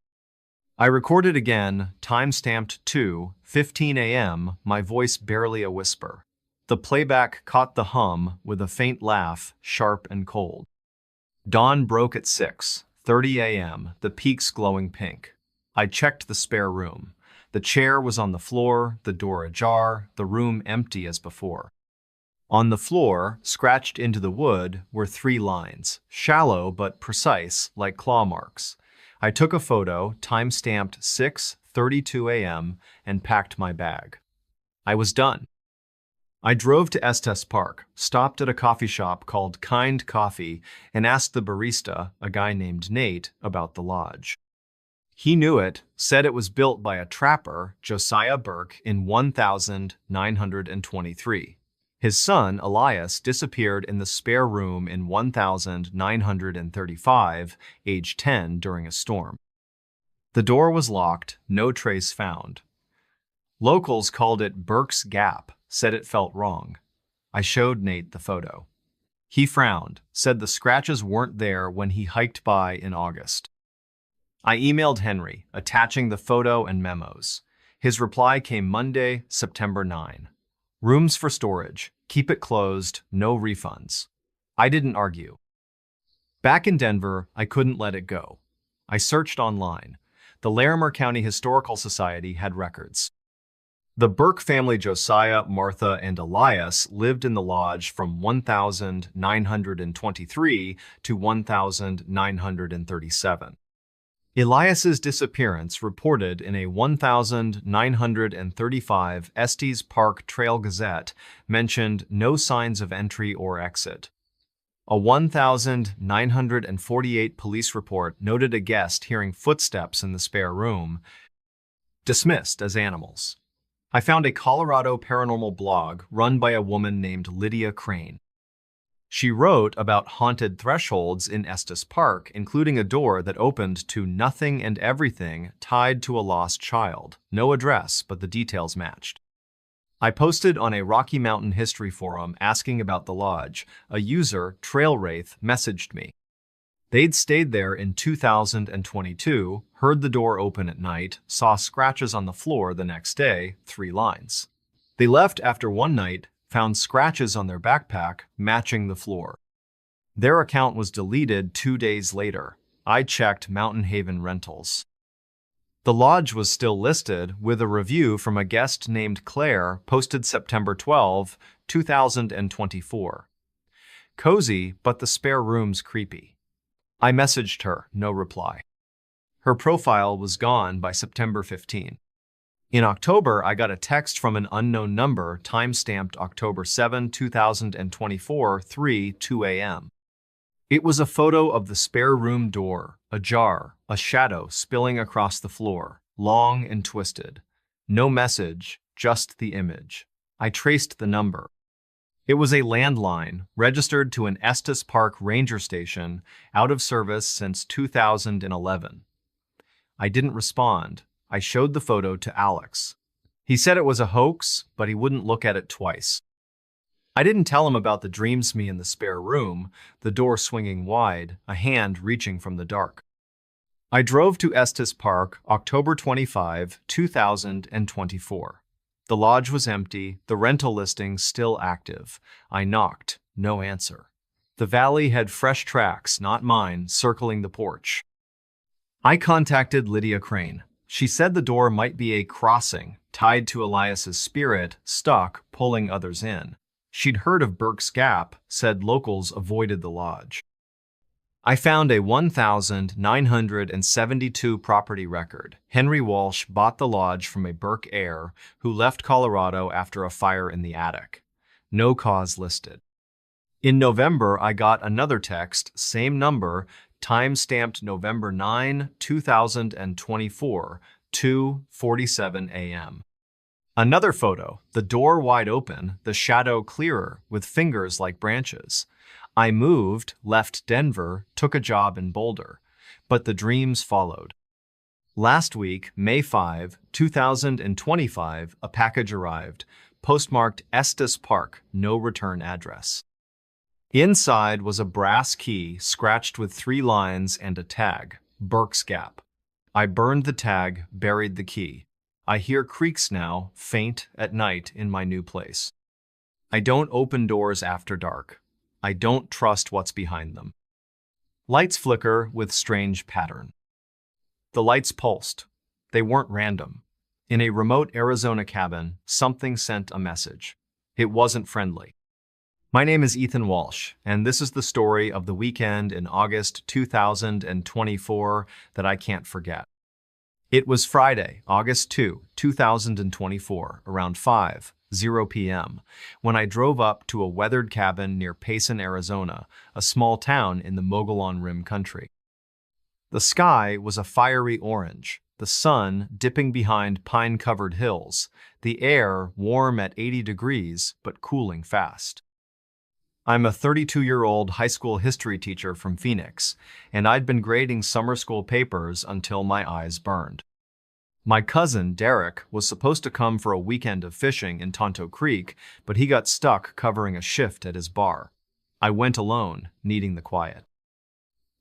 I recorded again, time-stamped 2:15 a.m., my voice barely a whisper. The playback caught the hum with a faint laugh, sharp and cold. Dawn broke at 6:30 a.m., the peaks glowing pink. I checked the spare room. The chair was on the floor, the door ajar, the room empty as before. On the floor, scratched into the wood, were 3 lines, shallow but precise, like claw marks. I took a photo, time-stamped 6:32 a.m., and packed my bag. I was done. I drove to Estes Park, stopped at a coffee shop called Kind Coffee, and asked the barista, a guy named Nate, about the lodge. He knew it, said it was built by a trapper, Josiah Burke, in 1923. His son, Elias, disappeared in the spare room in 1935, age 10, during a storm. The door was locked, no trace found. Locals called it Burke's Gap, said it felt wrong. I showed Nate the photo. He frowned, said the scratches weren't there when he hiked by in August. I emailed Henry, attaching the photo and memos. His reply came Monday, September 9. Rooms for storage. Keep it closed. No refunds. I didn't argue. Back in Denver, I couldn't let it go. I searched online. The Larimer County Historical Society had records. The Burke family, Josiah, Martha, and Elias, lived in the lodge from 1923 to 1937. Elias's disappearance, reported in a 1935 Estes Park Trail Gazette, mentioned no signs of entry or exit. A 1948 police report noted a guest hearing footsteps in the spare room, dismissed as animals. I found a Colorado paranormal blog run by a woman named Lydia Crane. She wrote about haunted thresholds in Estes Park, including a door that opened to nothing and everything tied to a lost child. No address, but the details matched. I posted on a Rocky Mountain history forum asking about the lodge. A user, Trail Wraith, messaged me. They'd stayed there in 2022, heard the door open at night, saw scratches on the floor the next day, 3 lines. They left after one night, found scratches on their backpack matching the floor. Their account was deleted 2 days later. I checked Mountain Haven Rentals. The lodge was still listed, with a review from a guest named Claire posted September 12, 2024. Cozy, but the spare room's creepy. I messaged her, no reply. Her profile was gone by September 15. In October, I got a text from an unknown number, time-stamped October 7, 2024, 3:02 a.m. It was a photo of the spare room door, ajar, a shadow spilling across the floor, long and twisted. No message, just the image. I traced the number. It was a landline, registered to an Estes Park ranger station, out of service since 2011. I didn't respond. I showed the photo to Alex. He said it was a hoax, but he wouldn't look at it twice. I didn't tell him about the dreams me in the spare room, the door swinging wide, a hand reaching from the dark. I drove to Estes Park, October 25, 2024. The lodge was empty, the rental listing still active. I knocked, no answer. The valley had fresh tracks, not mine, circling the porch. I contacted Lydia Crane. She said the door might be a crossing, tied to Elias's spirit, stuck, pulling others in. She'd heard of Burke's Gap, said locals avoided the lodge. I found a 1,972 property record. Henry Walsh bought the lodge from a Burke heir who left Colorado after a fire in the attic. No cause listed. In November, I got another text, same number, time-stamped November 9, 2024, 2:47 a.m. Another photo, the door wide open, the shadow clearer, with fingers like branches. I moved, left Denver, took a job in Boulder, but the dreams followed. Last week, May 5, 2025, a package arrived, postmarked Estes Park, no return address. Inside was a brass key scratched with 3 lines and a tag, Burke's Gap. I burned the tag, buried the key. I hear creaks now, faint, at night in my new place. I don't open doors after dark. I don't trust what's behind them. Lights flicker with strange pattern. The lights pulsed. They weren't random. In a remote Arizona cabin, something sent a message. It wasn't friendly. My name is Ethan Walsh, and this is the story of the weekend in August 2024 that I can't forget. It was Friday, August 2, 2024, around 5:00 p.m., when I drove up to a weathered cabin near Payson, Arizona, a small town in the Mogollon Rim country. The sky was a fiery orange, the sun dipping behind pine-covered hills, the air warm at 80 degrees but cooling fast. I'm a 32-year-old high school history teacher from Phoenix, and I'd been grading summer school papers until my eyes burned. My cousin, Derek, was supposed to come for a weekend of fishing in Tonto Creek, but he got stuck covering a shift at his bar. I went alone, needing the quiet.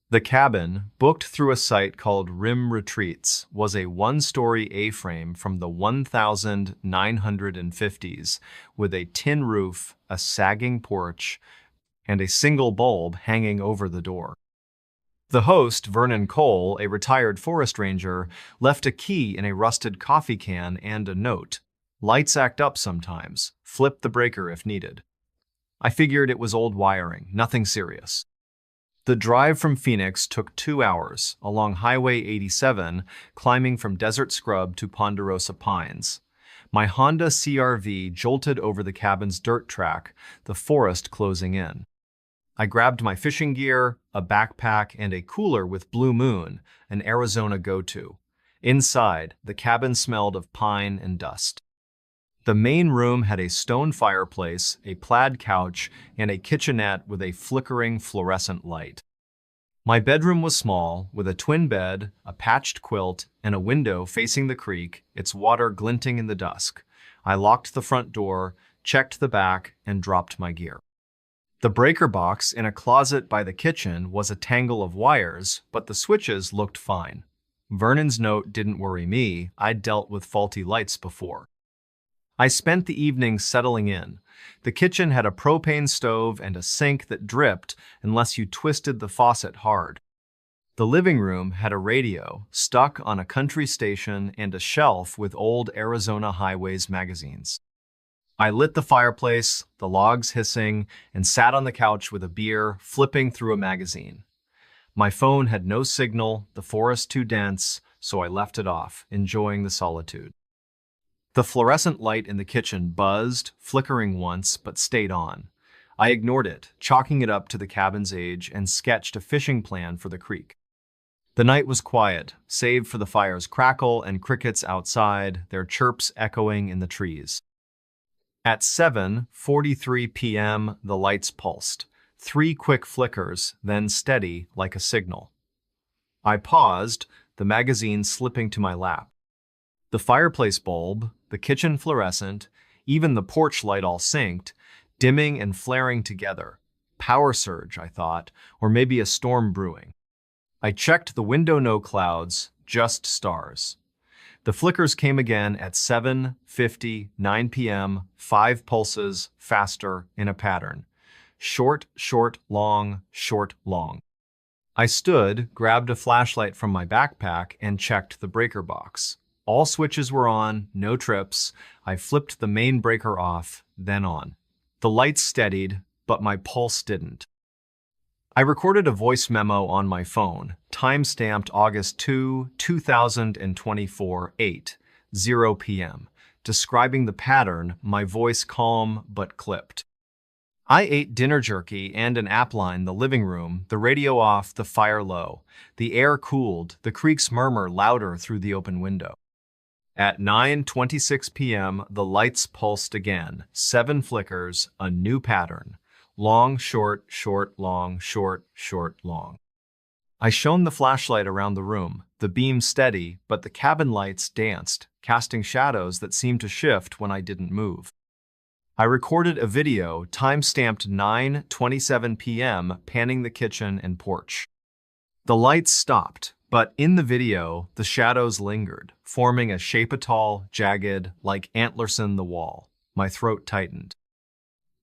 The cabin, booked through a site called Rim Retreats, was a 1-story A-frame from the 1950s with a tin roof, a sagging porch, and a single bulb hanging over the door. The host, Vernon Cole, a retired forest ranger, left a key in a rusted coffee can and a note. Lights act up sometimes. Flip the breaker if needed. I figured it was old wiring, nothing serious. The drive from Phoenix took 2 hours, along Highway 87, climbing from Desert Scrub to Ponderosa Pines. My Honda CR-V jolted over the cabin's dirt track, the forest closing in. I grabbed my fishing gear, a backpack, and a cooler with Blue Moon, an Arizona go-to. Inside, the cabin smelled of pine and dust. The main room had a stone fireplace, a plaid couch, and a kitchenette with a flickering fluorescent light. My bedroom was small, with a twin bed, a patched quilt, and a window facing the creek, its water glinting in the dusk. I locked the front door, checked the back, and dropped my gear. The breaker box in a closet by the kitchen was a tangle of wires, but the switches looked fine. Vernon's note didn't worry me. I'd dealt with faulty lights before. I spent the evening settling in. The kitchen had a propane stove and a sink that dripped unless you twisted the faucet hard. The living room had a radio stuck on a country station and a shelf with old Arizona Highways magazines. I lit the fireplace, the logs hissing, and sat on the couch with a beer, flipping through a magazine. My phone had no signal, the forest too dense, so I left it off, enjoying the solitude. The fluorescent light in the kitchen buzzed, flickering once, but stayed on. I ignored it, chalking it up to the cabin's age, and sketched a fishing plan for the creek. The night was quiet, save for the fire's crackle and crickets outside, their chirps echoing in the trees. At 7:43 p.m., the lights pulsed. 3 quick flickers, then steady like a signal. I paused, the magazine slipping to my lap. The fireplace bulb, the kitchen fluorescent, even the porch light all synced, dimming and flaring together. Power surge, I thought, or maybe a storm brewing. I checked the window, no clouds, just stars. The flickers came again at 7:59 p.m., 5 pulses, faster, in a pattern. Short, short, long, short, long. I stood, grabbed a flashlight from my backpack, and checked the breaker box. All switches were on, no trips. I flipped the main breaker off, then on. The lights steadied, but my pulse didn't. I recorded a voice memo on my phone, time-stamped August 2, 2024, 8:0 p.m., describing the pattern, my voice calm but clipped. I ate dinner jerky and an apple in the living room, the radio off, the fire low. The air cooled, the creek's murmur louder through the open window. At 9:26 p.m., the lights pulsed again, 7 flickers, a new pattern. Long, short, short, long, short, short, long. I shone the flashlight around the room, the beam steady, but the cabin lights danced, casting shadows that seemed to shift when I didn't move. I recorded a video, time-stamped 9:27 p.m., panning the kitchen and porch. The lights stopped, but in the video, the shadows lingered, forming a shape-tall, jagged, like antlers in the wall. My throat tightened.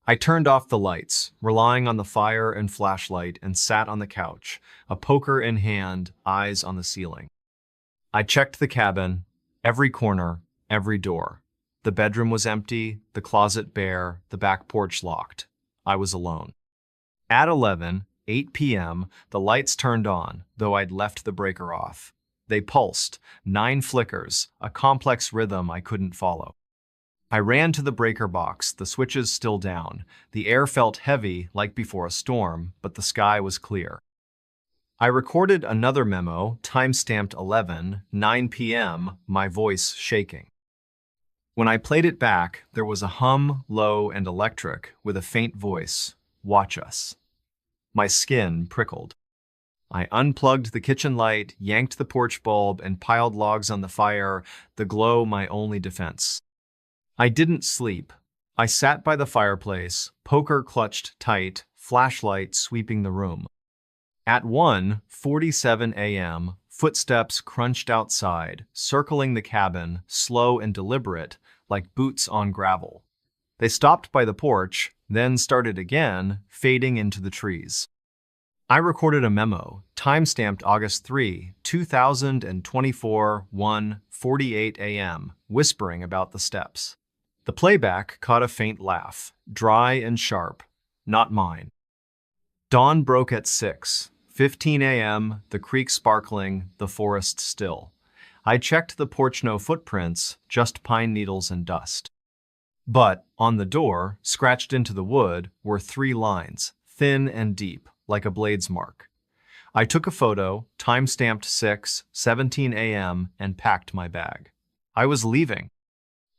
I turned off the lights, relying on the fire and flashlight, and sat on the couch, a poker in hand, eyes on the ceiling. I checked the cabin, every corner, every door. The bedroom was empty, the closet bare, the back porch locked. I was alone. At 8 p.m., the lights turned on, though I'd left the breaker off. They pulsed, 9 flickers, a complex rhythm I couldn't follow. I ran to the breaker box, the switches still down. The air felt heavy, like before a storm, but the sky was clear. I recorded another memo, time-stamped 9 p.m., my voice shaking. When I played it back, there was a hum, low and electric, with a faint voice, "Watch us." My skin prickled. I unplugged the kitchen light, yanked the porch bulb, and piled logs on the fire, the glow my only defense. I didn't sleep. I sat by the fireplace, poker clutched tight, flashlight sweeping the room. At 1:47 a.m., footsteps crunched outside, circling the cabin, slow and deliberate, like boots on gravel. They stopped by the porch, then started again, fading into the trees. I recorded a memo, time-stamped August 3, 2024, 1:48 a.m., whispering about the steps. The playback caught a faint laugh, dry and sharp, not mine. Dawn broke at 6:15 a.m., the creek sparkling, the forest still. I checked the porch, no footprints, just pine needles and dust. But on the door, scratched into the wood, were 3 lines, thin and deep, like a blade's mark. I took a photo, time-stamped 6:17 a.m., and packed my bag. I was leaving.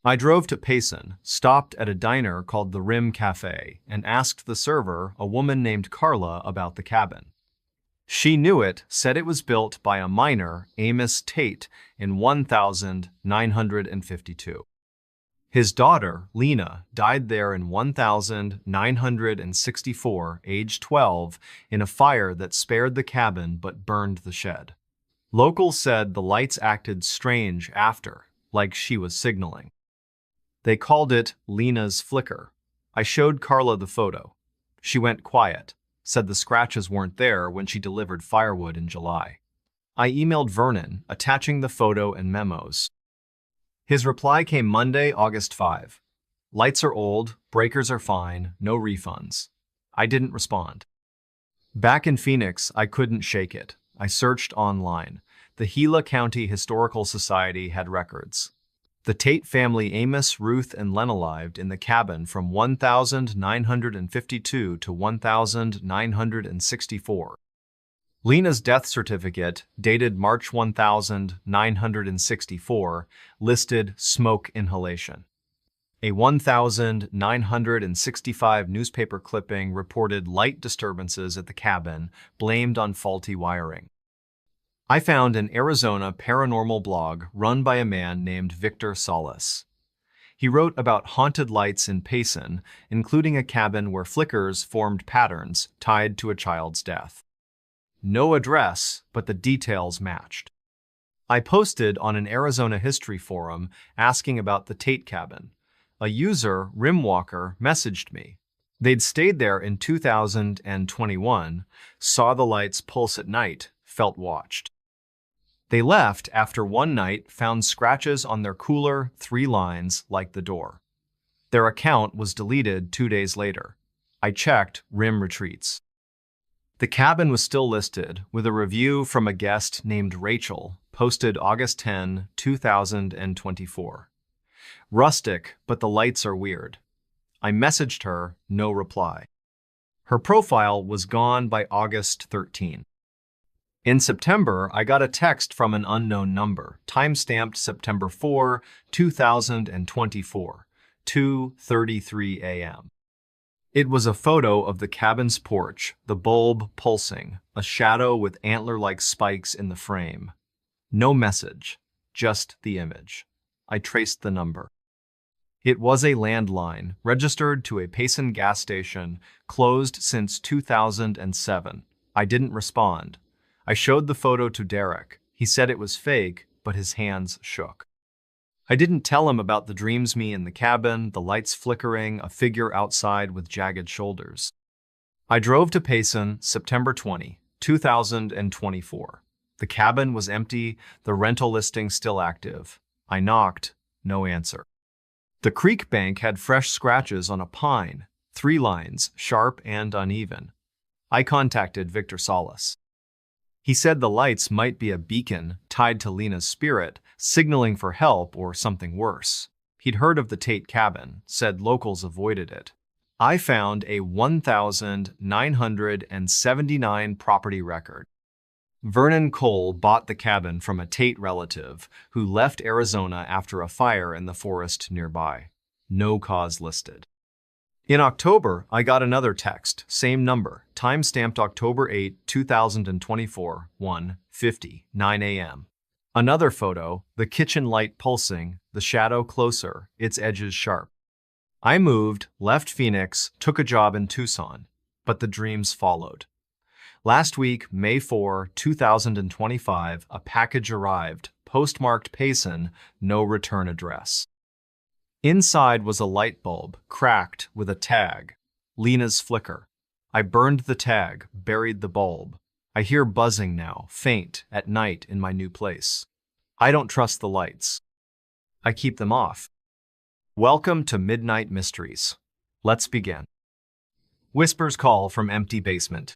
I drove to Payson, stopped at a diner called the Rim Cafe, and asked the server, a woman named Carla, about the cabin. She knew it, said it was built by a miner, Amos Tate, in 1952. His daughter, Lena, died there in 1964, age 12, in a fire that spared the cabin but burned the shed. Locals said the lights acted strange after, like she was signaling. They called it Lena's flicker. I showed Carla the photo. She went quiet, said the scratches weren't there when she delivered firewood in July. I emailed Vernon, attaching the photo and memos. His reply came Monday, August 5. Lights are old, breakers are fine, no refunds. I didn't respond. Back in Phoenix, I couldn't shake it. I searched online. The Gila County Historical Society had records. The Tate family, Amos, Ruth, and Lena, lived in the cabin from 1952 to 1964. Lena's death certificate, dated March 1964, listed smoke inhalation. A 1965 newspaper clipping reported light disturbances at the cabin, blamed on faulty wiring. I found an Arizona paranormal blog run by a man named Victor Salas. He wrote about haunted lights in Payson, including a cabin where flickers formed patterns tied to a child's death. No address, but the details matched. I posted on an Arizona history forum asking about the Tate cabin. A user, Rimwalker, messaged me. They'd stayed there in 2021, saw the lights pulse at night, felt watched. They left after one night, found scratches on their cooler, 3 lines like the door. Their account was deleted 2 days later. I checked Rim Retreats. The cabin was still listed, with a review from a guest named Rachel, posted August 10, 2024. Rustic, but the lights are weird. I messaged her, no reply. Her profile was gone by August 13. In September, I got a text from an unknown number, time-stamped September 4, 2024, 2:33 a.m. It was a photo of the cabin's porch, the bulb pulsing, a shadow with antler-like spikes in the frame. No message, just the image. I traced the number. It was a landline, registered to a Payson gas station, closed since 2007. I didn't respond. I showed the photo to Derek. He said it was fake, but his hands shook. I didn't tell him about the dreams me in the cabin, the lights flickering, a figure outside with jagged shoulders. I drove to Payson, September 20, 2024. The cabin was empty, the rental listing still active. I knocked, no answer. The creek bank had fresh scratches on a pine, 3 lines, sharp and uneven. I contacted Victor Salas. He said the lights might be a beacon tied to Lena's spirit, signaling for help or something worse. He'd heard of the Tate cabin, said locals avoided it. I found a 1979 property record. Vernon Cole bought the cabin from a Tate relative who left Arizona after a fire in the forest nearby. No cause listed. In October, I got another text, same number, time-stamped October 8, 2024, 1:59 a.m. Another photo, the kitchen light pulsing, the shadow closer, its edges sharp. I moved, left Phoenix, took a job in Tucson, but the dreams followed. Last week, May 4, 2025, a package arrived, postmarked Payson, no return address. Inside was a light bulb, cracked, with a tag, Lena's flicker. I burned the tag, buried the bulb. I hear buzzing now, faint, at night in my new place. I don't trust the lights. I keep them off. Welcome to Midnight Mysteries. Let's begin. Whispers call from empty basement.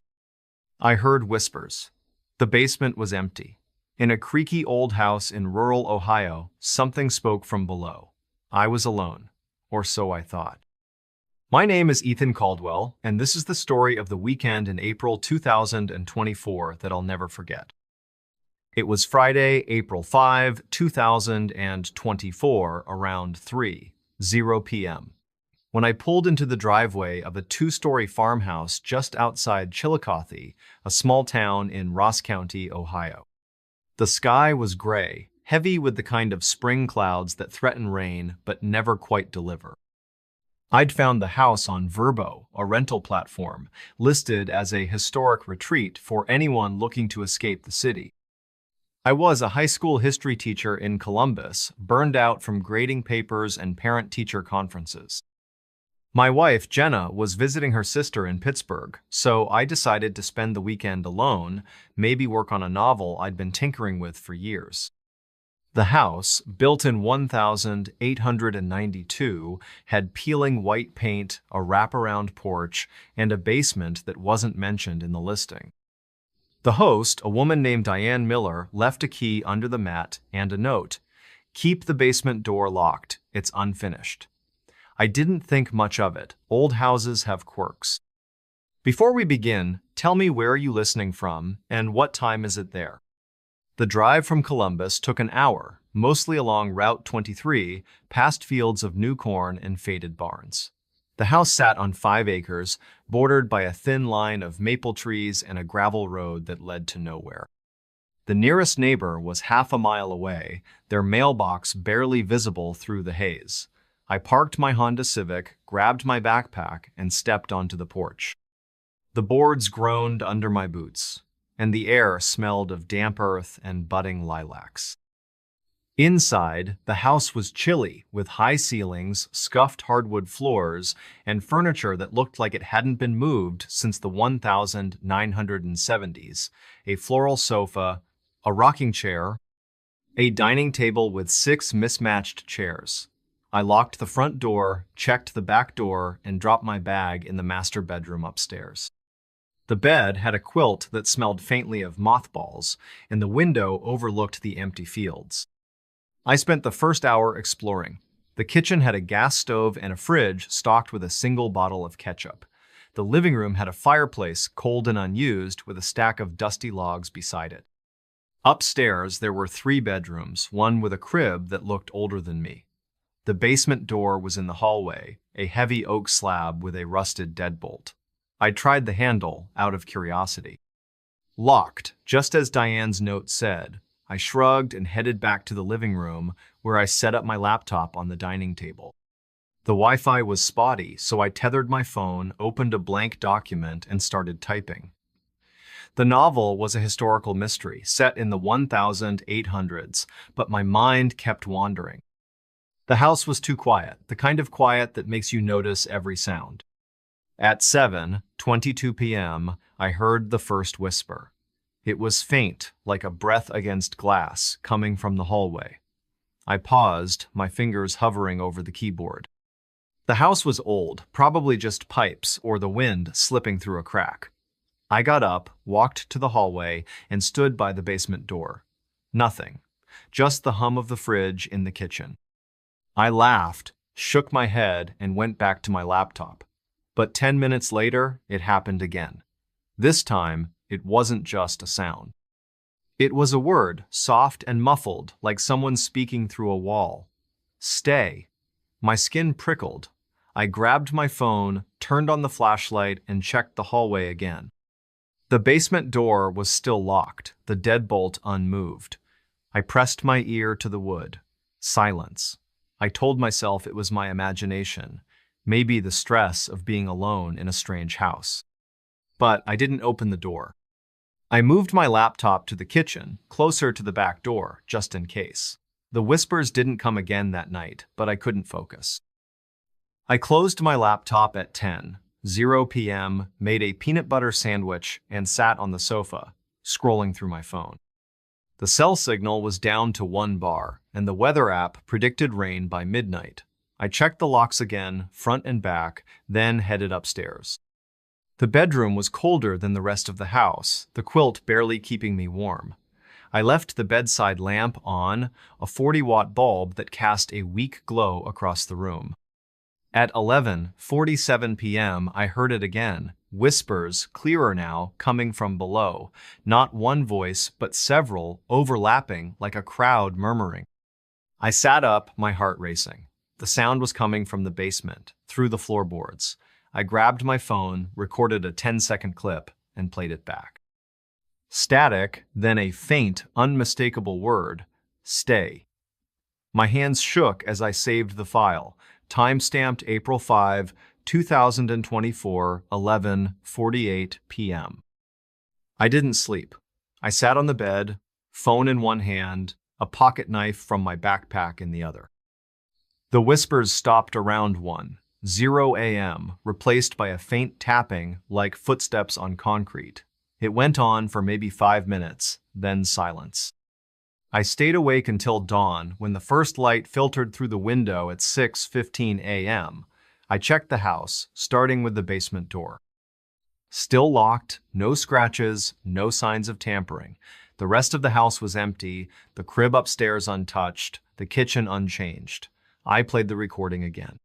I heard whispers. The basement was empty. In a creaky old house in rural Ohio, something spoke from below. I was alone, or so I thought. My name is Ethan Caldwell, and this is the story of the weekend in April 2024 that I'll never forget. It was Friday, April 5, 2024, around 3:00 p.m. when I pulled into the driveway of a two-story farmhouse just outside Chillicothe, a small town in Ross County, Ohio. The sky was gray, heavy with the kind of spring clouds that threaten rain but never quite deliver. I'd found the house on Vrbo, a rental platform, listed as a historic retreat for anyone looking to escape the city. I was a high school history teacher in Columbus, burned out from grading papers and parent-teacher conferences. My wife, Jenna, was visiting her sister in Pittsburgh, so I decided to spend the weekend alone, maybe work on a novel I'd been tinkering with for years. The house, built in 1892, had peeling white paint, a wraparound porch, and a basement that wasn't mentioned in the listing. The host, a woman named Diane Miller, left a key under the mat and a note: "Keep the basement door locked, it's unfinished." I didn't think much of it. Old houses have quirks. Before we begin, tell me, where are you listening from and what time is it there? The drive from Columbus took an hour, mostly along Route 23, past fields of new corn and faded barns. The house sat on 5 acres, bordered by a thin line of maple trees and a gravel road that led to nowhere. The nearest neighbor was half a mile away, their mailbox barely visible through the haze. I parked my Honda Civic, grabbed my backpack, and stepped onto the porch. The boards groaned under my boots, and the air smelled of damp earth and budding lilacs. Inside, the house was chilly, with high ceilings, scuffed hardwood floors, and furniture that looked like it hadn't been moved since the 1970s. A floral sofa, a rocking chair, a dining table with 6 mismatched chairs. I locked the front door, checked the back door, and dropped my bag in the master bedroom upstairs. The bed had a quilt that smelled faintly of mothballs, and the window overlooked the empty fields. I spent the first hour exploring. The kitchen had a gas stove and a fridge stocked with a single bottle of ketchup. The living room had a fireplace, cold and unused, with a stack of dusty logs beside it. Upstairs, there were 3 bedrooms, one with a crib that looked older than me. The basement door was in the hallway, a heavy oak slab with a rusted deadbolt. I tried the handle, out of curiosity. Locked, just as Diane's note said. I shrugged and headed back to the living room, where I set up my laptop on the dining table. The Wi-Fi was spotty, so I tethered my phone, opened a blank document, and started typing. The novel was a historical mystery, set in the 1800s, but my mind kept wandering. The house was too quiet, the kind of quiet that makes you notice every sound. At 7:22 p.m., I heard the first whisper. It was faint, like a breath against glass, coming from the hallway. I paused, my fingers hovering over the keyboard. The house was old, probably just pipes or the wind slipping through a crack. I got up, walked to the hallway, and stood by the basement door. Nothing, just the hum of the fridge in the kitchen. I laughed, shook my head, and went back to my laptop. But 10 minutes later, it happened again. This time, it wasn't just a sound. It was a word, soft and muffled, like someone speaking through a wall. Stay. My skin prickled. I grabbed my phone, turned on the flashlight, and checked the hallway again. The basement door was still locked, the deadbolt unmoved. I pressed my ear to the wood. Silence. I told myself it was my imagination, maybe the stress of being alone in a strange house. But I didn't open the door. I moved my laptop to the kitchen, closer to the back door, just in case. The whispers didn't come again that night, but I couldn't focus. I closed my laptop at 10:00 p.m., made a peanut butter sandwich, and sat on the sofa, scrolling through my phone. The cell signal was down to 1 bar, and the weather app predicted rain by midnight. I checked the locks again, front and back, then headed upstairs. The bedroom was colder than the rest of the house, the quilt barely keeping me warm. I left the bedside lamp on, a 40-watt bulb that cast a weak glow across the room. At 11:47 p.m., I heard it again. Whispers, clearer now, coming from below. Not one voice, but several, overlapping like a crowd murmuring. I sat up, my heart racing. The sound was coming from the basement, through the floorboards. I grabbed my phone, recorded a 10-second clip, and played it back. Static, then a faint, unmistakable word, stay. My hands shook as I saved the file, time-stamped April 5, 2024, 11:48 p.m. I didn't sleep. I sat on the bed, phone in one hand, a pocket knife from my backpack in the other. The whispers stopped around 1:00 a.m., replaced by a faint tapping like footsteps on concrete. It went on for maybe 5 minutes, then silence. I stayed awake until dawn when the first light filtered through the window at 6:15 a.m. I checked the house, starting with the basement door. Still locked, no scratches, no signs of tampering. The rest of the house was empty, the crib upstairs untouched, the kitchen unchanged. I played the recording again.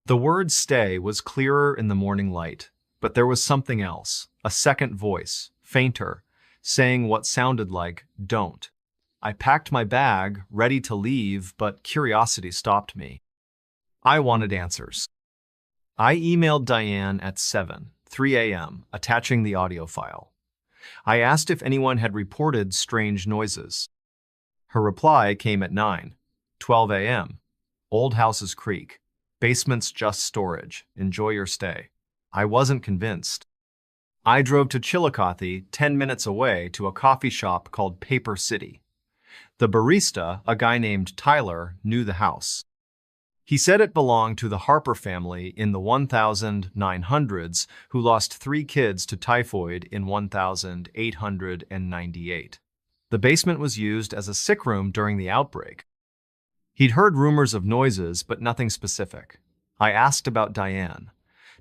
The word stay was clearer in the morning light, but there was something else, a second voice, fainter, saying what sounded like, don't. I packed my bag, ready to leave, but curiosity stopped me. I wanted answers. I emailed Diane at 7:03 a.m., attaching the audio file. I asked if anyone had reported strange noises. Her reply came at 9:12 a.m. Old houses creak. Basement's just storage. Enjoy your stay. I wasn't convinced. I drove to Chillicothe, 10 minutes away, to a coffee shop called Paper City. The barista, a guy named Tyler, knew the house. He said it belonged to the Harper family in the 1900s who lost 3 kids to typhoid in 1898. The basement was used as a sick room during the outbreak. He'd heard rumors of noises, but nothing specific. I asked about Diane.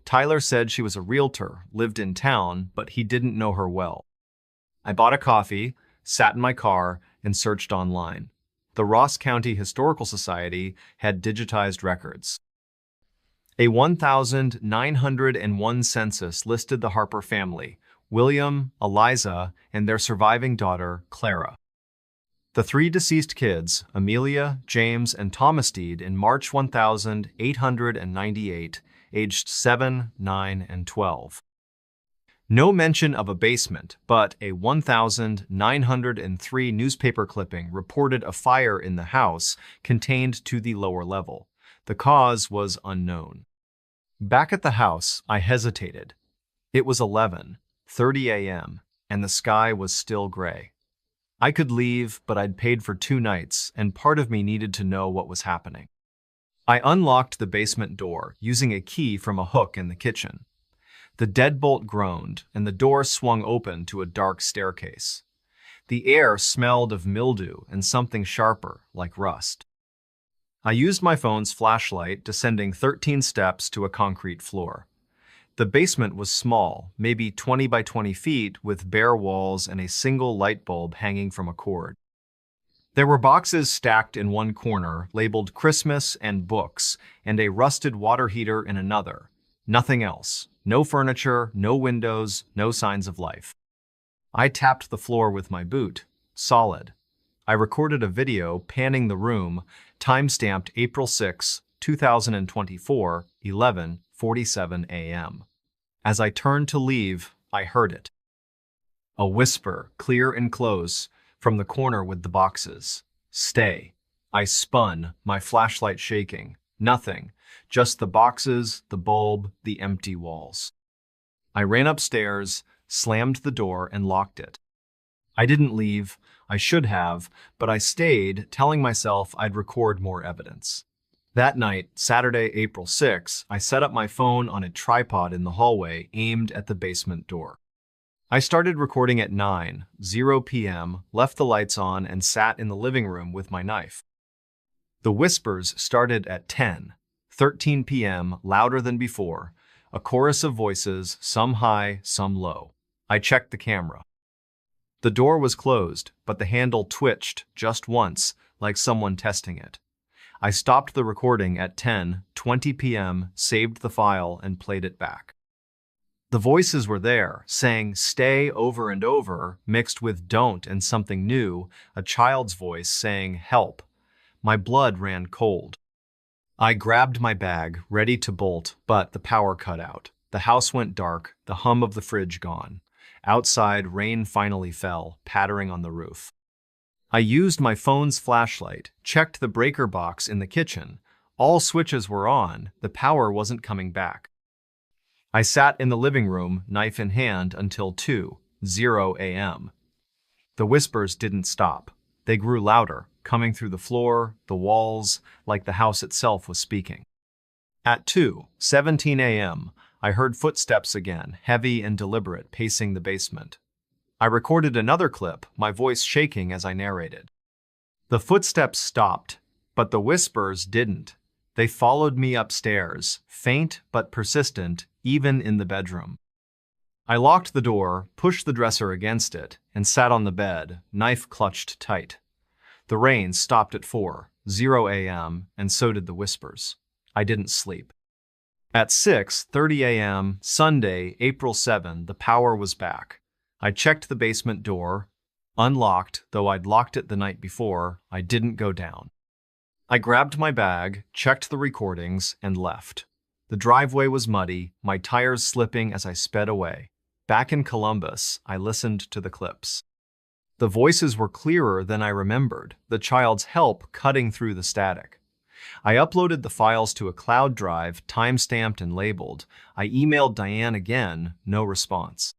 Tyler said she was a realtor, lived in town, but he didn't know her well. I bought a coffee, sat in my car, and searched online. The Ross County Historical Society had digitized records. A 1901 census listed the Harper family, William, Eliza, and their surviving daughter, Clara. The 3 deceased kids, Amelia, James, and Thomas, died in March 1898, aged 7, 9, and 12. No mention of a basement, but a 1903 newspaper clipping reported a fire in the house contained to the lower level. The cause was unknown. Back at the house, I hesitated. It was 11:30 a.m., and the sky was still gray. I could leave, but I'd paid for 2 nights, and part of me needed to know what was happening. I unlocked the basement door, using a key from a hook in the kitchen. The deadbolt groaned, and the door swung open to a dark staircase. The air smelled of mildew and something sharper, like rust. I used my phone's flashlight, descending 13 steps to a concrete floor. The basement was small, maybe 20 by 20 feet, with bare walls and a single light bulb hanging from a cord. There were boxes stacked in one corner, labeled Christmas and books, and a rusted water heater in another. Nothing else. No furniture, no windows, no signs of life. I tapped the floor with my boot. Solid. I recorded a video panning the room, time-stamped April 6, 2024, 11:47 a.m. As I turned to leave, I heard it. A whisper, clear and close, from the corner with the boxes. Stay. I spun, my flashlight shaking. Nothing. Just the boxes, the bulb, the empty walls. I ran upstairs, slammed the door, and locked it. I didn't leave. I should have, but I stayed, telling myself I'd record more evidence. That night, Saturday, April 6, I set up my phone on a tripod in the hallway, aimed at the basement door. I started recording at 9:00 p.m., left the lights on, and sat in the living room with my knife. The whispers started at 10:13 p.m., louder than before, a chorus of voices, some high, some low. I checked the camera. The door was closed, but the handle twitched just once, like someone testing it. I stopped the recording at 10:20 p.m., saved the file, and played it back. The voices were there, saying "stay" over and over, mixed with "don't" and something new, a child's voice saying "help." My blood ran cold. I grabbed my bag, ready to bolt, but the power cut out. The house went dark, the hum of the fridge gone. Outside, rain finally fell, pattering on the roof. I used my phone's flashlight, checked the breaker box in the kitchen. All switches were on, the power wasn't coming back. I sat in the living room, knife in hand, until 2:00 a.m. The whispers didn't stop. They grew louder, coming through the floor, the walls, like the house itself was speaking. At 2:17 a.m., I heard footsteps again, heavy and deliberate, pacing the basement. I recorded another clip, my voice shaking as I narrated. The footsteps stopped, but the whispers didn't. They followed me upstairs, faint but persistent, even in the bedroom. I locked the door, pushed the dresser against it, and sat on the bed, knife clutched tight. The rain stopped at 4:00 a.m., and so did the whispers. I didn't sleep. At 6:30 a.m., Sunday, April 7, the power was back. I checked the basement door, unlocked, though I'd locked it the night before. I didn't go down. I grabbed my bag, checked the recordings, and left. The driveway was muddy, my tires slipping as I sped away. Back in Columbus, I listened to the clips. The voices were clearer than I remembered, the child's help cutting through the static. I uploaded the files to a cloud drive, time-stamped and labeled. I emailed Diane again, no response.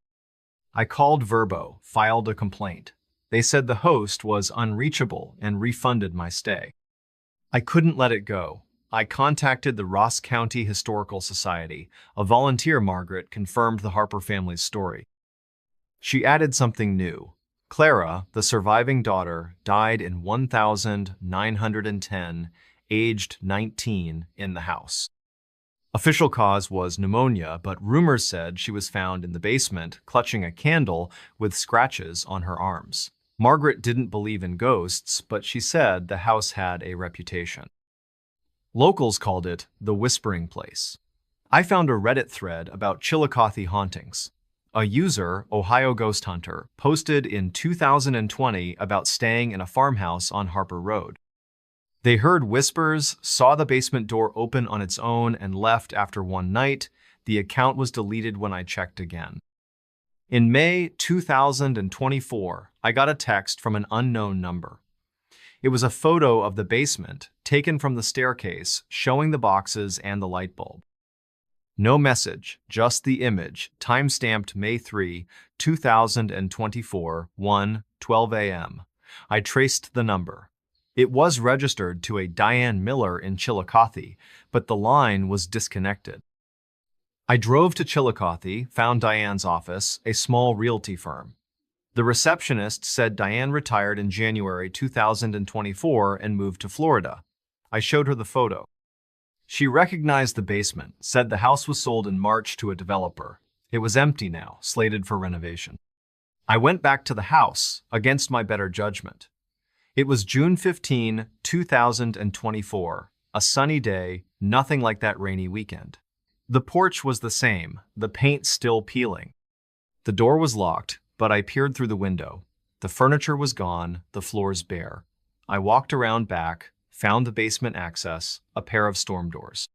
I called Verbo, filed a complaint. They said the host was unreachable and refunded my stay. I couldn't let it go. I contacted the Ross County Historical Society. A volunteer, Margaret, confirmed the Harper family's story. She added something new. Clara, the surviving daughter, died in 1910, aged 19, in the house. Official cause was pneumonia, but rumors said she was found in the basement, clutching a candle with scratches on her arms. Margaret didn't believe in ghosts, but she said the house had a reputation. Locals called it the Whispering Place. I found a Reddit thread about Chillicothe hauntings. A user, Ohio Ghost Hunter, posted in 2020 about staying in a farmhouse on Harper Road. They heard whispers, saw the basement door open on its own, and left after one night. The account was deleted when I checked again. In May 2024, I got a text from an unknown number. It was a photo of the basement, taken from the staircase, showing the boxes and the light bulb. No message, just the image, time-stamped May 3, 2024, 1:12 a.m. I traced the number. It was registered to a Diane Miller in Chillicothe, but the line was disconnected. I drove to Chillicothe, found Diane's office, a small realty firm. The receptionist said Diane retired in January 2024 and moved to Florida. I showed her the photo. She recognized the basement, said the house was sold in March to a developer. It was empty now, slated for renovation. I went back to the house, against my better judgment. It was June 15, 2024, a sunny day, nothing like that rainy weekend. The porch was the same, the paint still peeling. The door was locked, but I peered through the window. The furniture was gone, the floors bare. I walked around back, found the basement access, a pair of storm doors.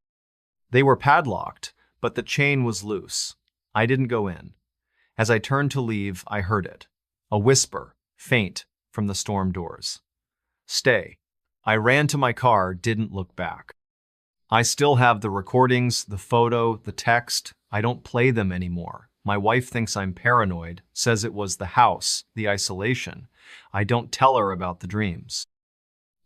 They were padlocked, but the chain was loose. I didn't go in. As I turned to leave, I heard it. A whisper, faint, from the storm doors. "Stay." I ran to my car, didn't look back. I still have the recordings, the photo, the text. I don't play them anymore. My wife thinks I'm paranoid, says it was the house, the isolation. I don't tell her about the dreams.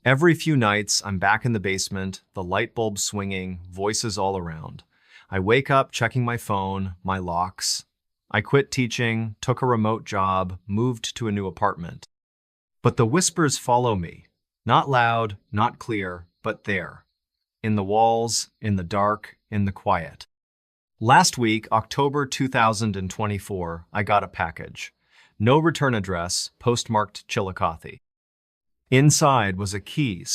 Every few nights, I'm back in the basement, the light bulb swinging, voices all around. I wake up checking my phone, my locks. I quit teaching, took a remote job, moved to a new apartment. But the whispers follow me. Not loud, not clear, but there. In the walls, in the dark, in the quiet. Last week, October 2024, I got a package. No return address, postmarked Chillicothe. Inside was a key